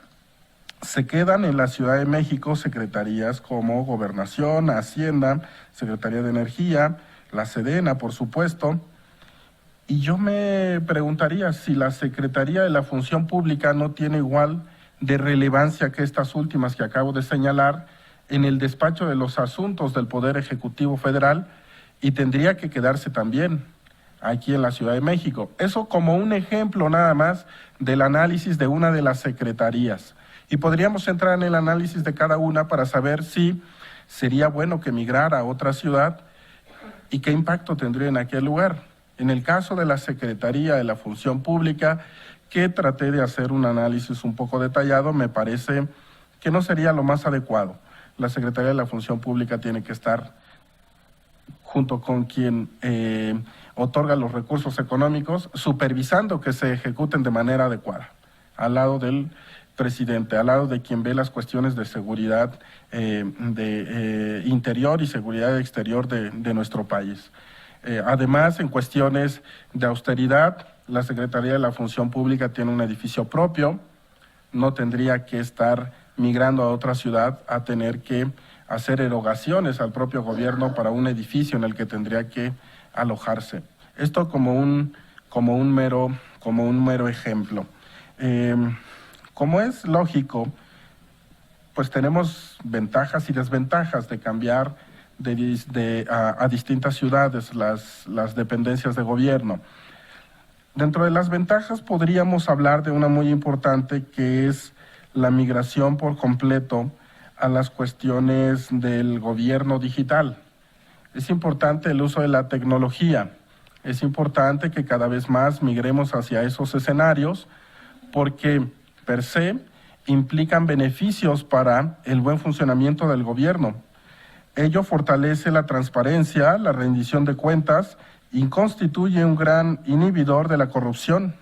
se quedan en la Ciudad de México secretarías como Gobernación, Hacienda, Secretaría de Energía, la Sedena, por supuesto. Y yo me preguntaría si la Secretaría de la Función Pública no tiene igual de relevancia que estas últimas que acabo de señalar en el despacho de los asuntos del Poder Ejecutivo Federal y tendría que quedarse también aquí en la Ciudad de México. Eso como un ejemplo nada más del análisis de una de las secretarías. Y podríamos entrar en el análisis de cada una para saber si sería bueno que migrara a otra ciudad y qué impacto tendría en aquel lugar. En el caso de la Secretaría de la Función Pública, que traté de hacer un análisis un poco detallado, me parece que no sería lo más adecuado. La Secretaría de la Función Pública tiene que estar junto con quien otorga los recursos económicos, supervisando que se ejecuten de manera adecuada, al lado del presidente, al lado de quien ve las cuestiones de seguridad interior y seguridad exterior de nuestro país. Además, en cuestiones de austeridad, la Secretaría de la Función Pública tiene un edificio propio, no tendría que estar migrando a otra ciudad a tener que hacer erogaciones al propio gobierno para un edificio en el que tendría que alojarse. Esto como un mero ejemplo. Como es lógico, pues tenemos ventajas y desventajas de cambiar a distintas ciudades las dependencias de gobierno. Dentro de las ventajas podríamos hablar de una muy importante que es la migración por completo a las cuestiones del gobierno digital. Es importante el uso de la tecnología, es importante que cada vez más migremos hacia esos escenarios porque per se implican beneficios para el buen funcionamiento del gobierno. Ello fortalece la transparencia, la rendición de cuentas y constituye un gran inhibidor de la corrupción,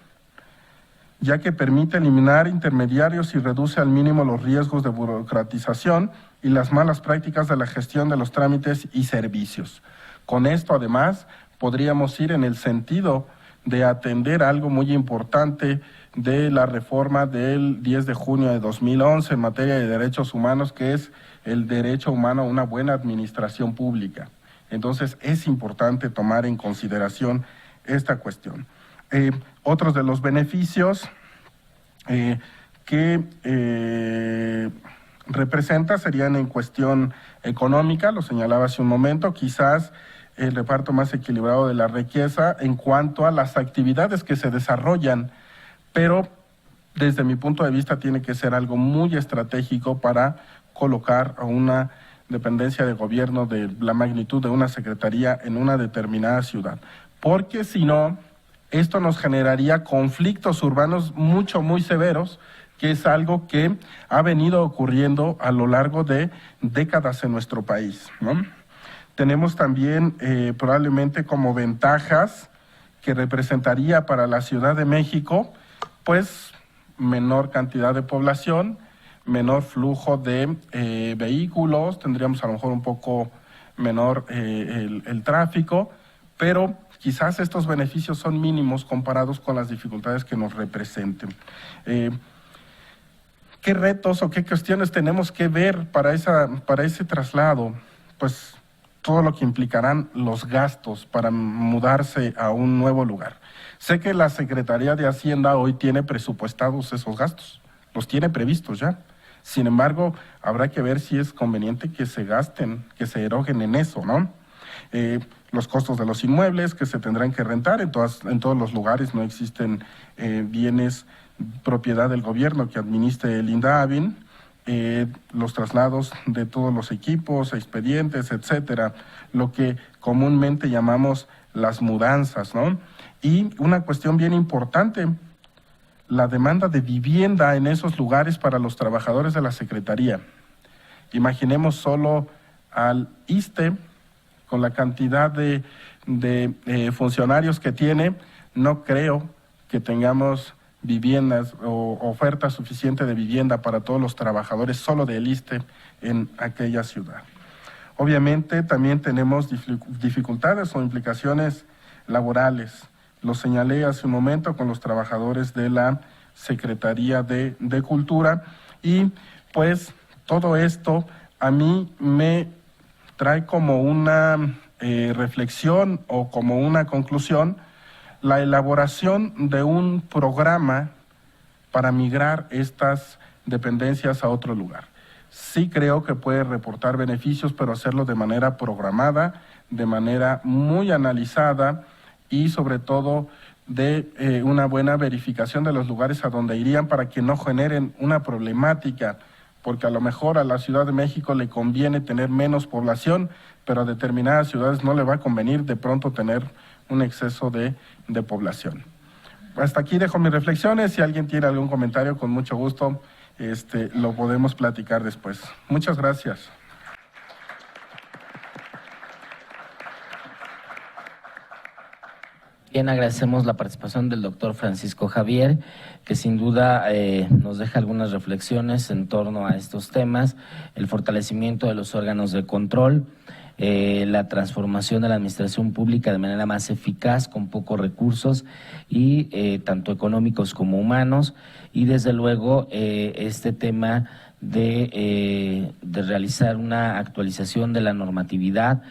ya que permite eliminar intermediarios y reduce al mínimo los riesgos de burocratización y las malas prácticas de la gestión de los trámites y servicios. Con esto, además, podríamos ir en el sentido de atender algo muy importante de la reforma del 10 de junio de 2011 en materia de derechos humanos, que es el derecho humano a una buena administración pública. Entonces, es importante tomar en consideración esta cuestión. Otros de los beneficios que representa serían en cuestión económica, lo señalaba hace un momento, quizás el reparto más equilibrado de la riqueza en cuanto a las actividades que se desarrollan, pero desde mi punto de vista, tiene que ser algo muy estratégico para colocar a una dependencia de gobierno de la magnitud de una secretaría en una determinada ciudad. Porque si no, esto nos generaría conflictos urbanos muy severos, que es algo que ha venido ocurriendo a lo largo de décadas en nuestro país, ¿no? Tenemos también probablemente como ventajas que representaría para la Ciudad de México, pues menor cantidad de población, menor flujo de vehículos, tendríamos a lo mejor un poco menor el tráfico, pero quizás estos beneficios son mínimos comparados con las dificultades que nos representen. ¿Qué retos o qué cuestiones tenemos que ver para ese traslado? Pues todo lo que implicarán los gastos para mudarse a un nuevo lugar. Sé que la Secretaría de Hacienda hoy tiene presupuestados esos gastos, los tiene previstos ya. Sin embargo, habrá que ver si es conveniente que se gasten, que se eroguen en eso, ¿no? Los costos de los inmuebles que se tendrán que rentar, en todos los lugares no existen bienes propiedad del gobierno que administre el INDAVIN, los traslados de todos los equipos, expedientes, etcétera, lo que comúnmente llamamos las mudanzas, ¿no? Y una cuestión bien importante, la demanda de vivienda en esos lugares para los trabajadores de la Secretaría. Imaginemos solo al ISSSTE, con la cantidad de funcionarios que tiene, no creo que tengamos viviendas o oferta suficiente de vivienda para todos los trabajadores solo del ISSSTE en aquella ciudad. Obviamente también tenemos dificultades o implicaciones laborales. Lo señalé hace un momento con los trabajadores de la Secretaría de Cultura y pues todo esto a mí me trae como una reflexión o como una conclusión la elaboración de un programa para migrar estas dependencias a otro lugar. Sí creo que puede reportar beneficios, pero hacerlo de manera programada, de manera muy analizada y sobre todo de una buena verificación de los lugares a donde irían para que no generen una problemática, porque a lo mejor a la Ciudad de México le conviene tener menos población, pero a determinadas ciudades no le va a convenir de pronto tener un exceso de población. Hasta aquí dejo mis reflexiones. Si alguien tiene algún comentario, con mucho gusto lo podemos platicar después. Muchas gracias. Bien, agradecemos la participación del doctor Francisco Javier, que sin duda nos deja algunas reflexiones en torno a estos temas, el fortalecimiento de los órganos de control, la transformación de la administración pública de manera más eficaz, con pocos recursos, y tanto económicos como humanos, y desde luego este tema de realizar una actualización de la normatividad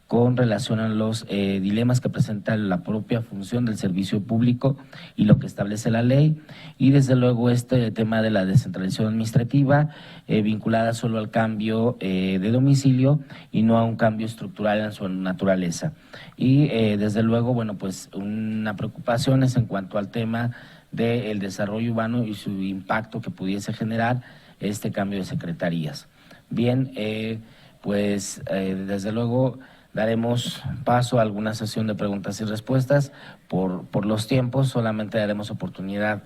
con relación a los dilemas que presenta la propia función del servicio público y lo que establece la ley, y desde luego este tema de la descentralización administrativa vinculada solo al cambio de domicilio y no a un cambio estructural en su naturaleza. Y desde luego, bueno, pues una preocupación es en cuanto al tema del desarrollo urbano y su impacto que pudiese generar este cambio de secretarías. Bien, pues desde luego daremos paso a alguna sesión de preguntas y respuestas. Por los tiempos, solamente daremos oportunidad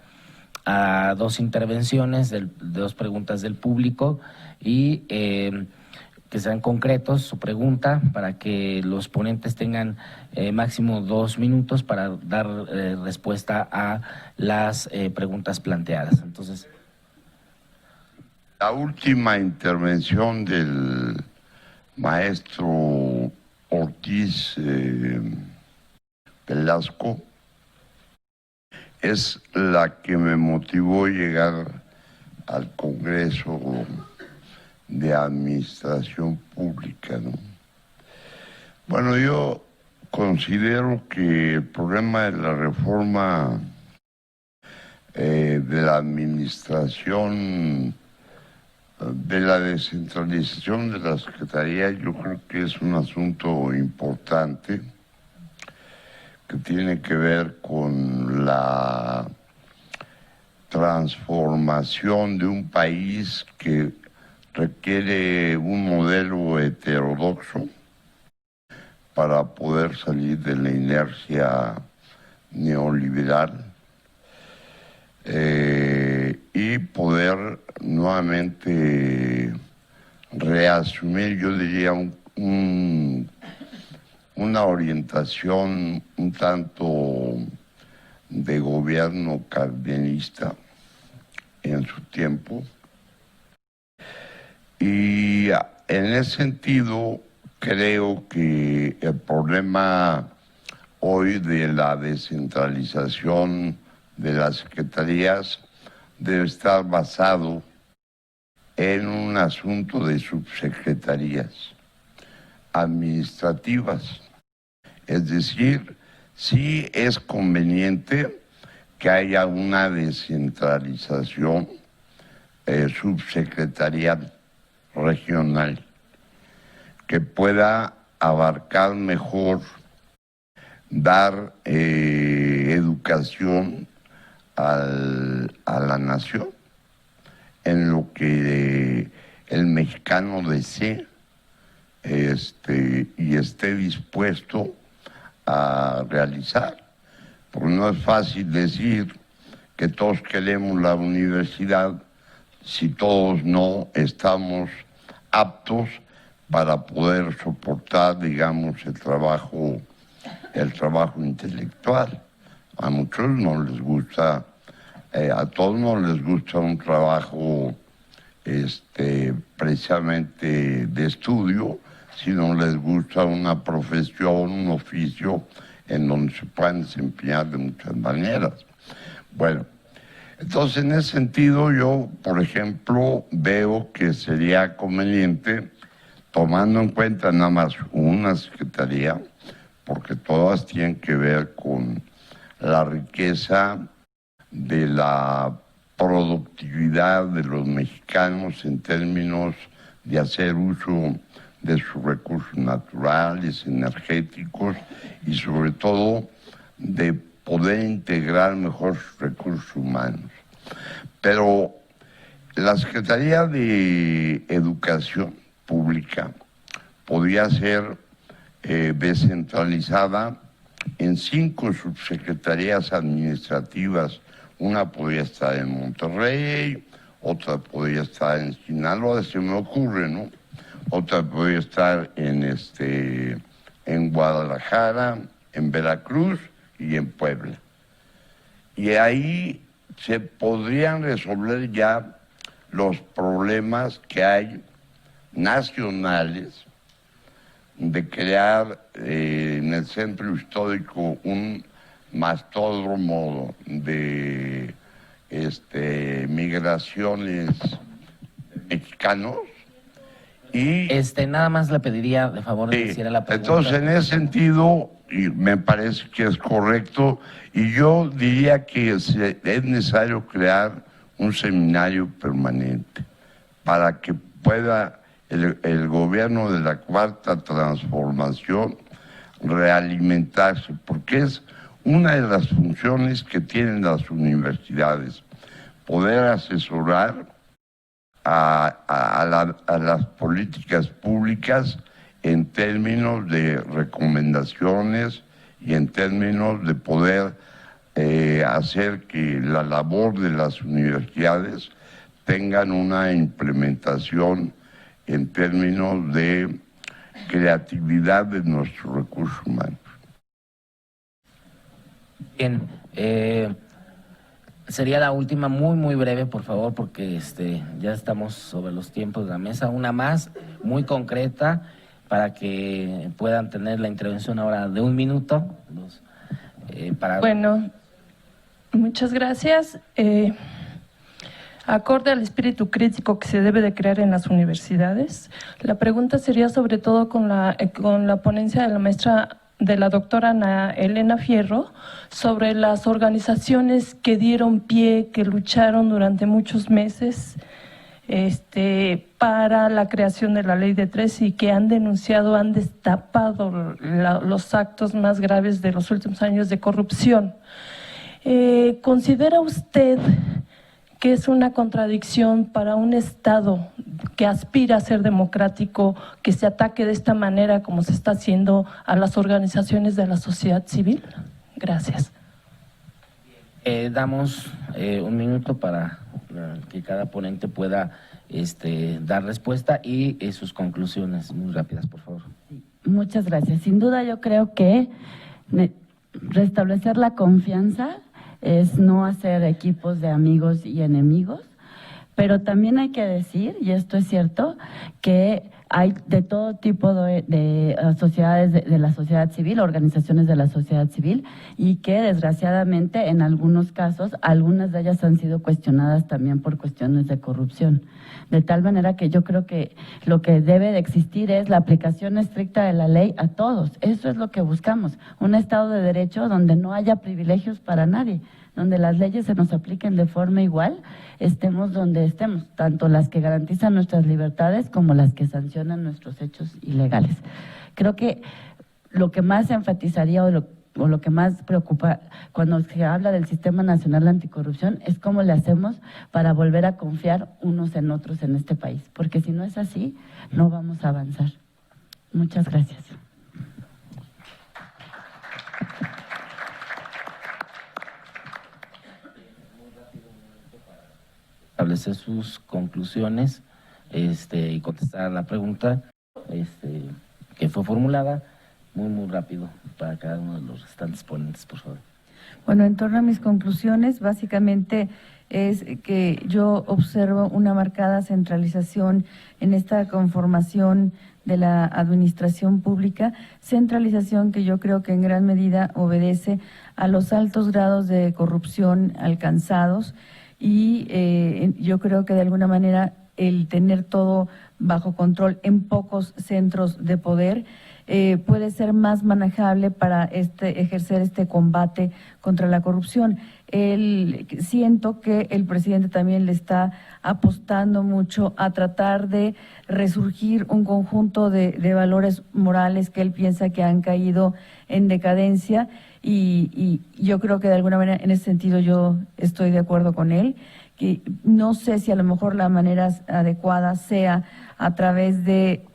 a 2 intervenciones, de 2 preguntas del público y que sean concretos su pregunta para que los ponentes tengan máximo 2 minutos para dar respuesta a las preguntas planteadas. Entonces, la última intervención del maestro Ortiz Velasco es la que me motivó a llegar al Congreso de Administración Pública, ¿no? Bueno, yo considero que el problema de la reforma de la administración, de la descentralización de la Secretaría, yo creo que es un asunto importante que tiene que ver con la transformación de un país que requiere un modelo heterodoxo para poder salir de la inercia neoliberal y poder nuevamente reasumir, yo diría, una orientación un tanto de gobierno cardenista en su tiempo. Y en ese sentido creo que el problema hoy de la descentralización de las secretarías debe estar basado en un asunto de subsecretarías administrativas. Es decir, sí es conveniente que haya una descentralización subsecretarial regional que pueda abarcar mejor, dar educación a la nación en lo que el mexicano desee y esté dispuesto a realizar. Porque no es fácil decir que todos queremos la universidad si todos no estamos aptos para poder soportar, digamos, el trabajo intelectual. A muchos no les gusta, a todos no les gusta un trabajo precisamente de estudio, sino les gusta una profesión, un oficio en donde se puedan desempeñar de muchas maneras. Bueno, entonces en ese sentido yo, por ejemplo, veo que sería conveniente, tomando en cuenta nada más una secretaría, porque todas tienen que ver con la riqueza de la productividad de los mexicanos en términos de hacer uso de sus recursos naturales, energéticos y sobre todo de poder integrar mejor sus recursos humanos. Pero la Secretaría de Educación Pública podría ser descentralizada en 5 subsecretarías administrativas. Una podría estar en Monterrey, otra podría estar en Sinaloa, se me ocurre, ¿no? Otra podría estar en Guadalajara, en Veracruz y en Puebla. Y ahí se podrían resolver ya los problemas que hay nacionales de crear en el centro histórico un mastódromo de migraciones mexicanos y nada más le pediría de favor que hiciera la pregunta. Entonces, en ese sentido, y me parece que es correcto, y yo diría que es necesario crear un seminario permanente para que pueda el gobierno de la Cuarta Transformación realimentarse, porque es una de las funciones que tienen las universidades, poder asesorar a las políticas públicas en términos de recomendaciones y en términos de poder hacer que la labor de las universidades tengan una implementación en términos de creatividad de nuestros recursos humanos. Bien, sería la última, muy breve, por favor, porque ya estamos sobre los tiempos de la mesa. Una más, muy concreta, para que puedan tener la intervención ahora de 1 minuto. Bueno, muchas gracias. Acorde al espíritu crítico que se debe de crear en las universidades, la pregunta sería sobre todo con la ponencia de la doctora Ana Elena Fierro sobre las organizaciones que dieron pie, que lucharon durante muchos meses para la creación de la Ley de 3 y que han denunciado, han destapado los actos más graves de los últimos años de corrupción. ¿Considera usted que es una contradicción para un Estado que aspira a ser democrático, que se ataque de esta manera como se está haciendo a las organizaciones de la sociedad civil? Gracias. Damos un minuto para que cada ponente pueda dar respuesta y sus conclusiones muy rápidas, por favor. Muchas gracias. Sin duda yo creo que restablecer la confianza es no hacer equipos de amigos y enemigos, pero también hay que decir, y esto es cierto, que hay de todo tipo de sociedades de la sociedad civil, organizaciones de la sociedad civil, y que desgraciadamente en algunos casos, algunas de ellas han sido cuestionadas también por cuestiones de corrupción. De tal manera que yo creo que lo que debe de existir es la aplicación estricta de la ley a todos. Eso es lo que buscamos, un Estado de Derecho donde no haya privilegios para nadie, donde las leyes se nos apliquen de forma igual, estemos donde estemos, tanto las que garantizan nuestras libertades como las que sancionan nuestros hechos ilegales. Creo que lo que más enfatizaría o lo que más preocupa cuando se habla del Sistema Nacional Anticorrupción es cómo le hacemos para volver a confiar unos en otros en este país, porque si no es así, no vamos a avanzar. Muchas gracias. Establecer sus conclusiones y contestar a la pregunta que fue formulada muy rápido para cada uno de los restantes ponentes, por favor. Bueno, en torno a mis conclusiones, básicamente es que yo observo una marcada centralización en esta conformación de la administración pública, centralización que yo creo que en gran medida obedece a los altos grados de corrupción alcanzados y yo creo que de alguna manera el tener todo bajo control en pocos centros de poder puede ser más manejable para ejercer este combate contra la corrupción. Siento que el presidente también le está apostando mucho a tratar de resurgir un conjunto de valores morales que él piensa que han caído en decadencia y yo creo que de alguna manera en ese sentido yo estoy de acuerdo con él, que no sé si a lo mejor la manera adecuada sea a través de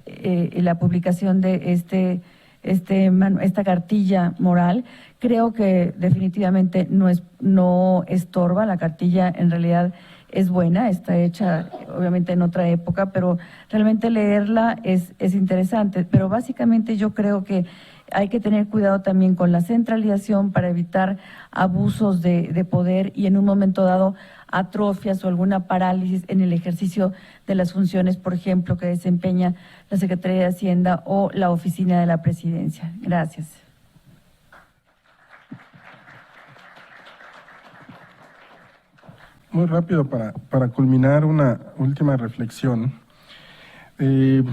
la publicación de esta cartilla moral. Creo que definitivamente no estorba, la cartilla en realidad es buena, está hecha obviamente en otra época, pero realmente leerla es interesante. Pero básicamente yo creo que hay que tener cuidado también con la centralización para evitar abusos de poder y en un momento dado atrofias o alguna parálisis en el ejercicio de las funciones, por ejemplo, que desempeña la Secretaría de Hacienda o la Oficina de la Presidencia. Gracias. Muy rápido para culminar una última reflexión. El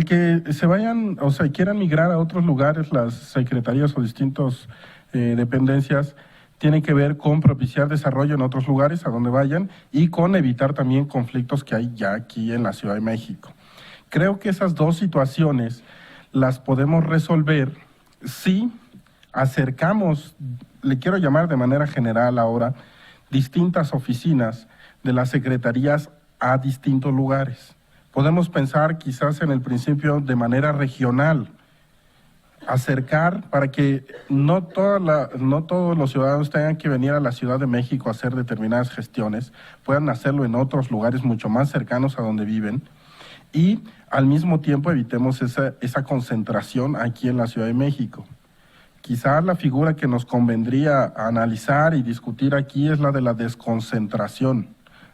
que se vayan, o sea, quieran migrar a otros lugares las secretarías o distintas dependencias, tiene que ver con propiciar desarrollo en otros lugares a donde vayan y con evitar también conflictos que hay ya aquí en la Ciudad de México. Creo que esas dos situaciones las podemos resolver si acercamos, le quiero llamar de manera general ahora, distintas oficinas de las secretarías a distintos lugares. Podemos pensar quizás en el principio de manera regional, acercar para que no todos los ciudadanos tengan que venir a la Ciudad de México a hacer determinadas gestiones, puedan hacerlo en otros lugares mucho más cercanos a donde viven y al mismo tiempo evitemos esa concentración aquí en la Ciudad de México. Quizás la figura que nos convendría analizar y discutir aquí es la de la desconcentración,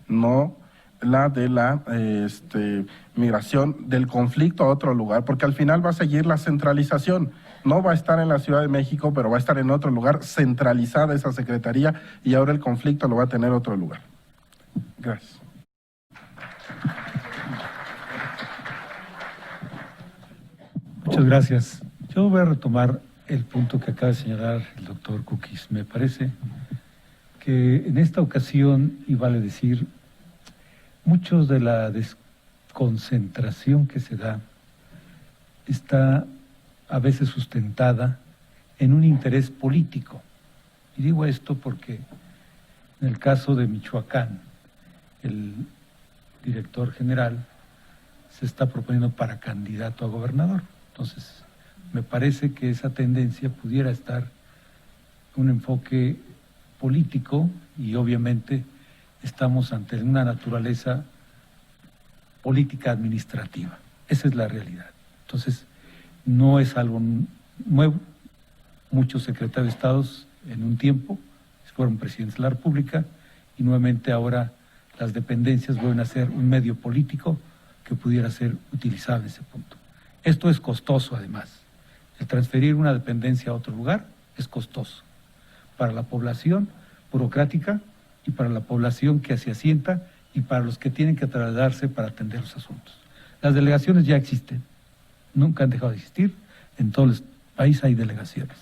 no la de la migración del conflicto a otro lugar, porque al final va a seguir la centralización. No va a estar en la Ciudad de México, pero va a estar en otro lugar, centralizada esa secretaría, y ahora el conflicto lo va a tener otro lugar. Gracias. Muchas gracias. Yo voy a retomar el punto que acaba de señalar el doctor Kukis. Me parece que en esta ocasión, y vale decir, muchos de la desconcentración que se da está a veces sustentada en un interés político. Y digo esto porque en el caso de Michoacán, el director general, se está proponiendo para candidato a gobernador. Entonces, me parece que esa tendencia pudiera estar un enfoque político y obviamente estamos ante una naturaleza política administrativa. Esa es la realidad. Entonces, no es algo nuevo. Muchos secretarios de Estado en un tiempo fueron presidentes de la República y nuevamente ahora las dependencias vuelven a ser un medio político que pudiera ser utilizado en ese punto. Esto es costoso además. El transferir una dependencia a otro lugar es costoso para la población burocrática y para la población que se asienta y para los que tienen que trasladarse para atender los asuntos. Las delegaciones ya existen, nunca han dejado de existir, en todo el país hay delegaciones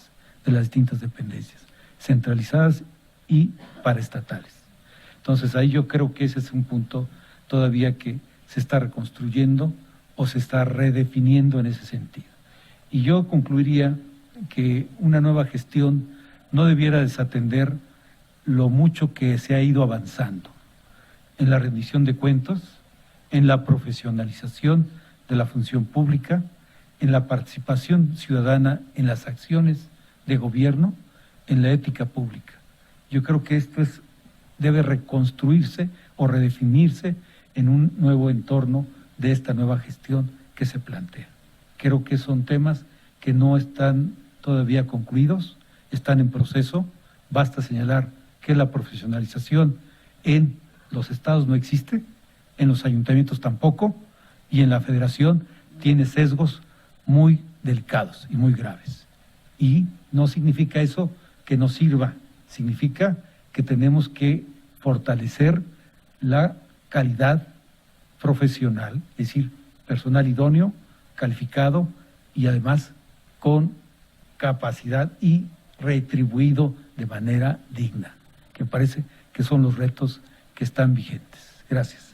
de las distintas dependencias, centralizadas y paraestatales. Entonces ahí yo creo que ese es un punto todavía que se está reconstruyendo o se está redefiniendo en ese sentido. Y yo concluiría que una nueva gestión no debiera desatender lo mucho que se ha ido avanzando en la rendición de cuentos, en la profesionalización de la función pública, en la participación ciudadana en las acciones de gobierno, en la ética pública. Yo creo que esto debe reconstruirse o redefinirse en un nuevo entorno de esta nueva gestión que se plantea. Creo que son temas que no están todavía concluidos, están en proceso. Basta señalar que la profesionalización en los estados no existe, en los ayuntamientos tampoco, y en la federación tiene sesgos muy delicados y muy graves. Y no significa eso que no sirva, significa que tenemos que fortalecer la calidad profesional, es decir, personal idóneo, calificado y además con capacidad y retribuido de manera digna, que me parece que son los retos que están vigentes. Gracias.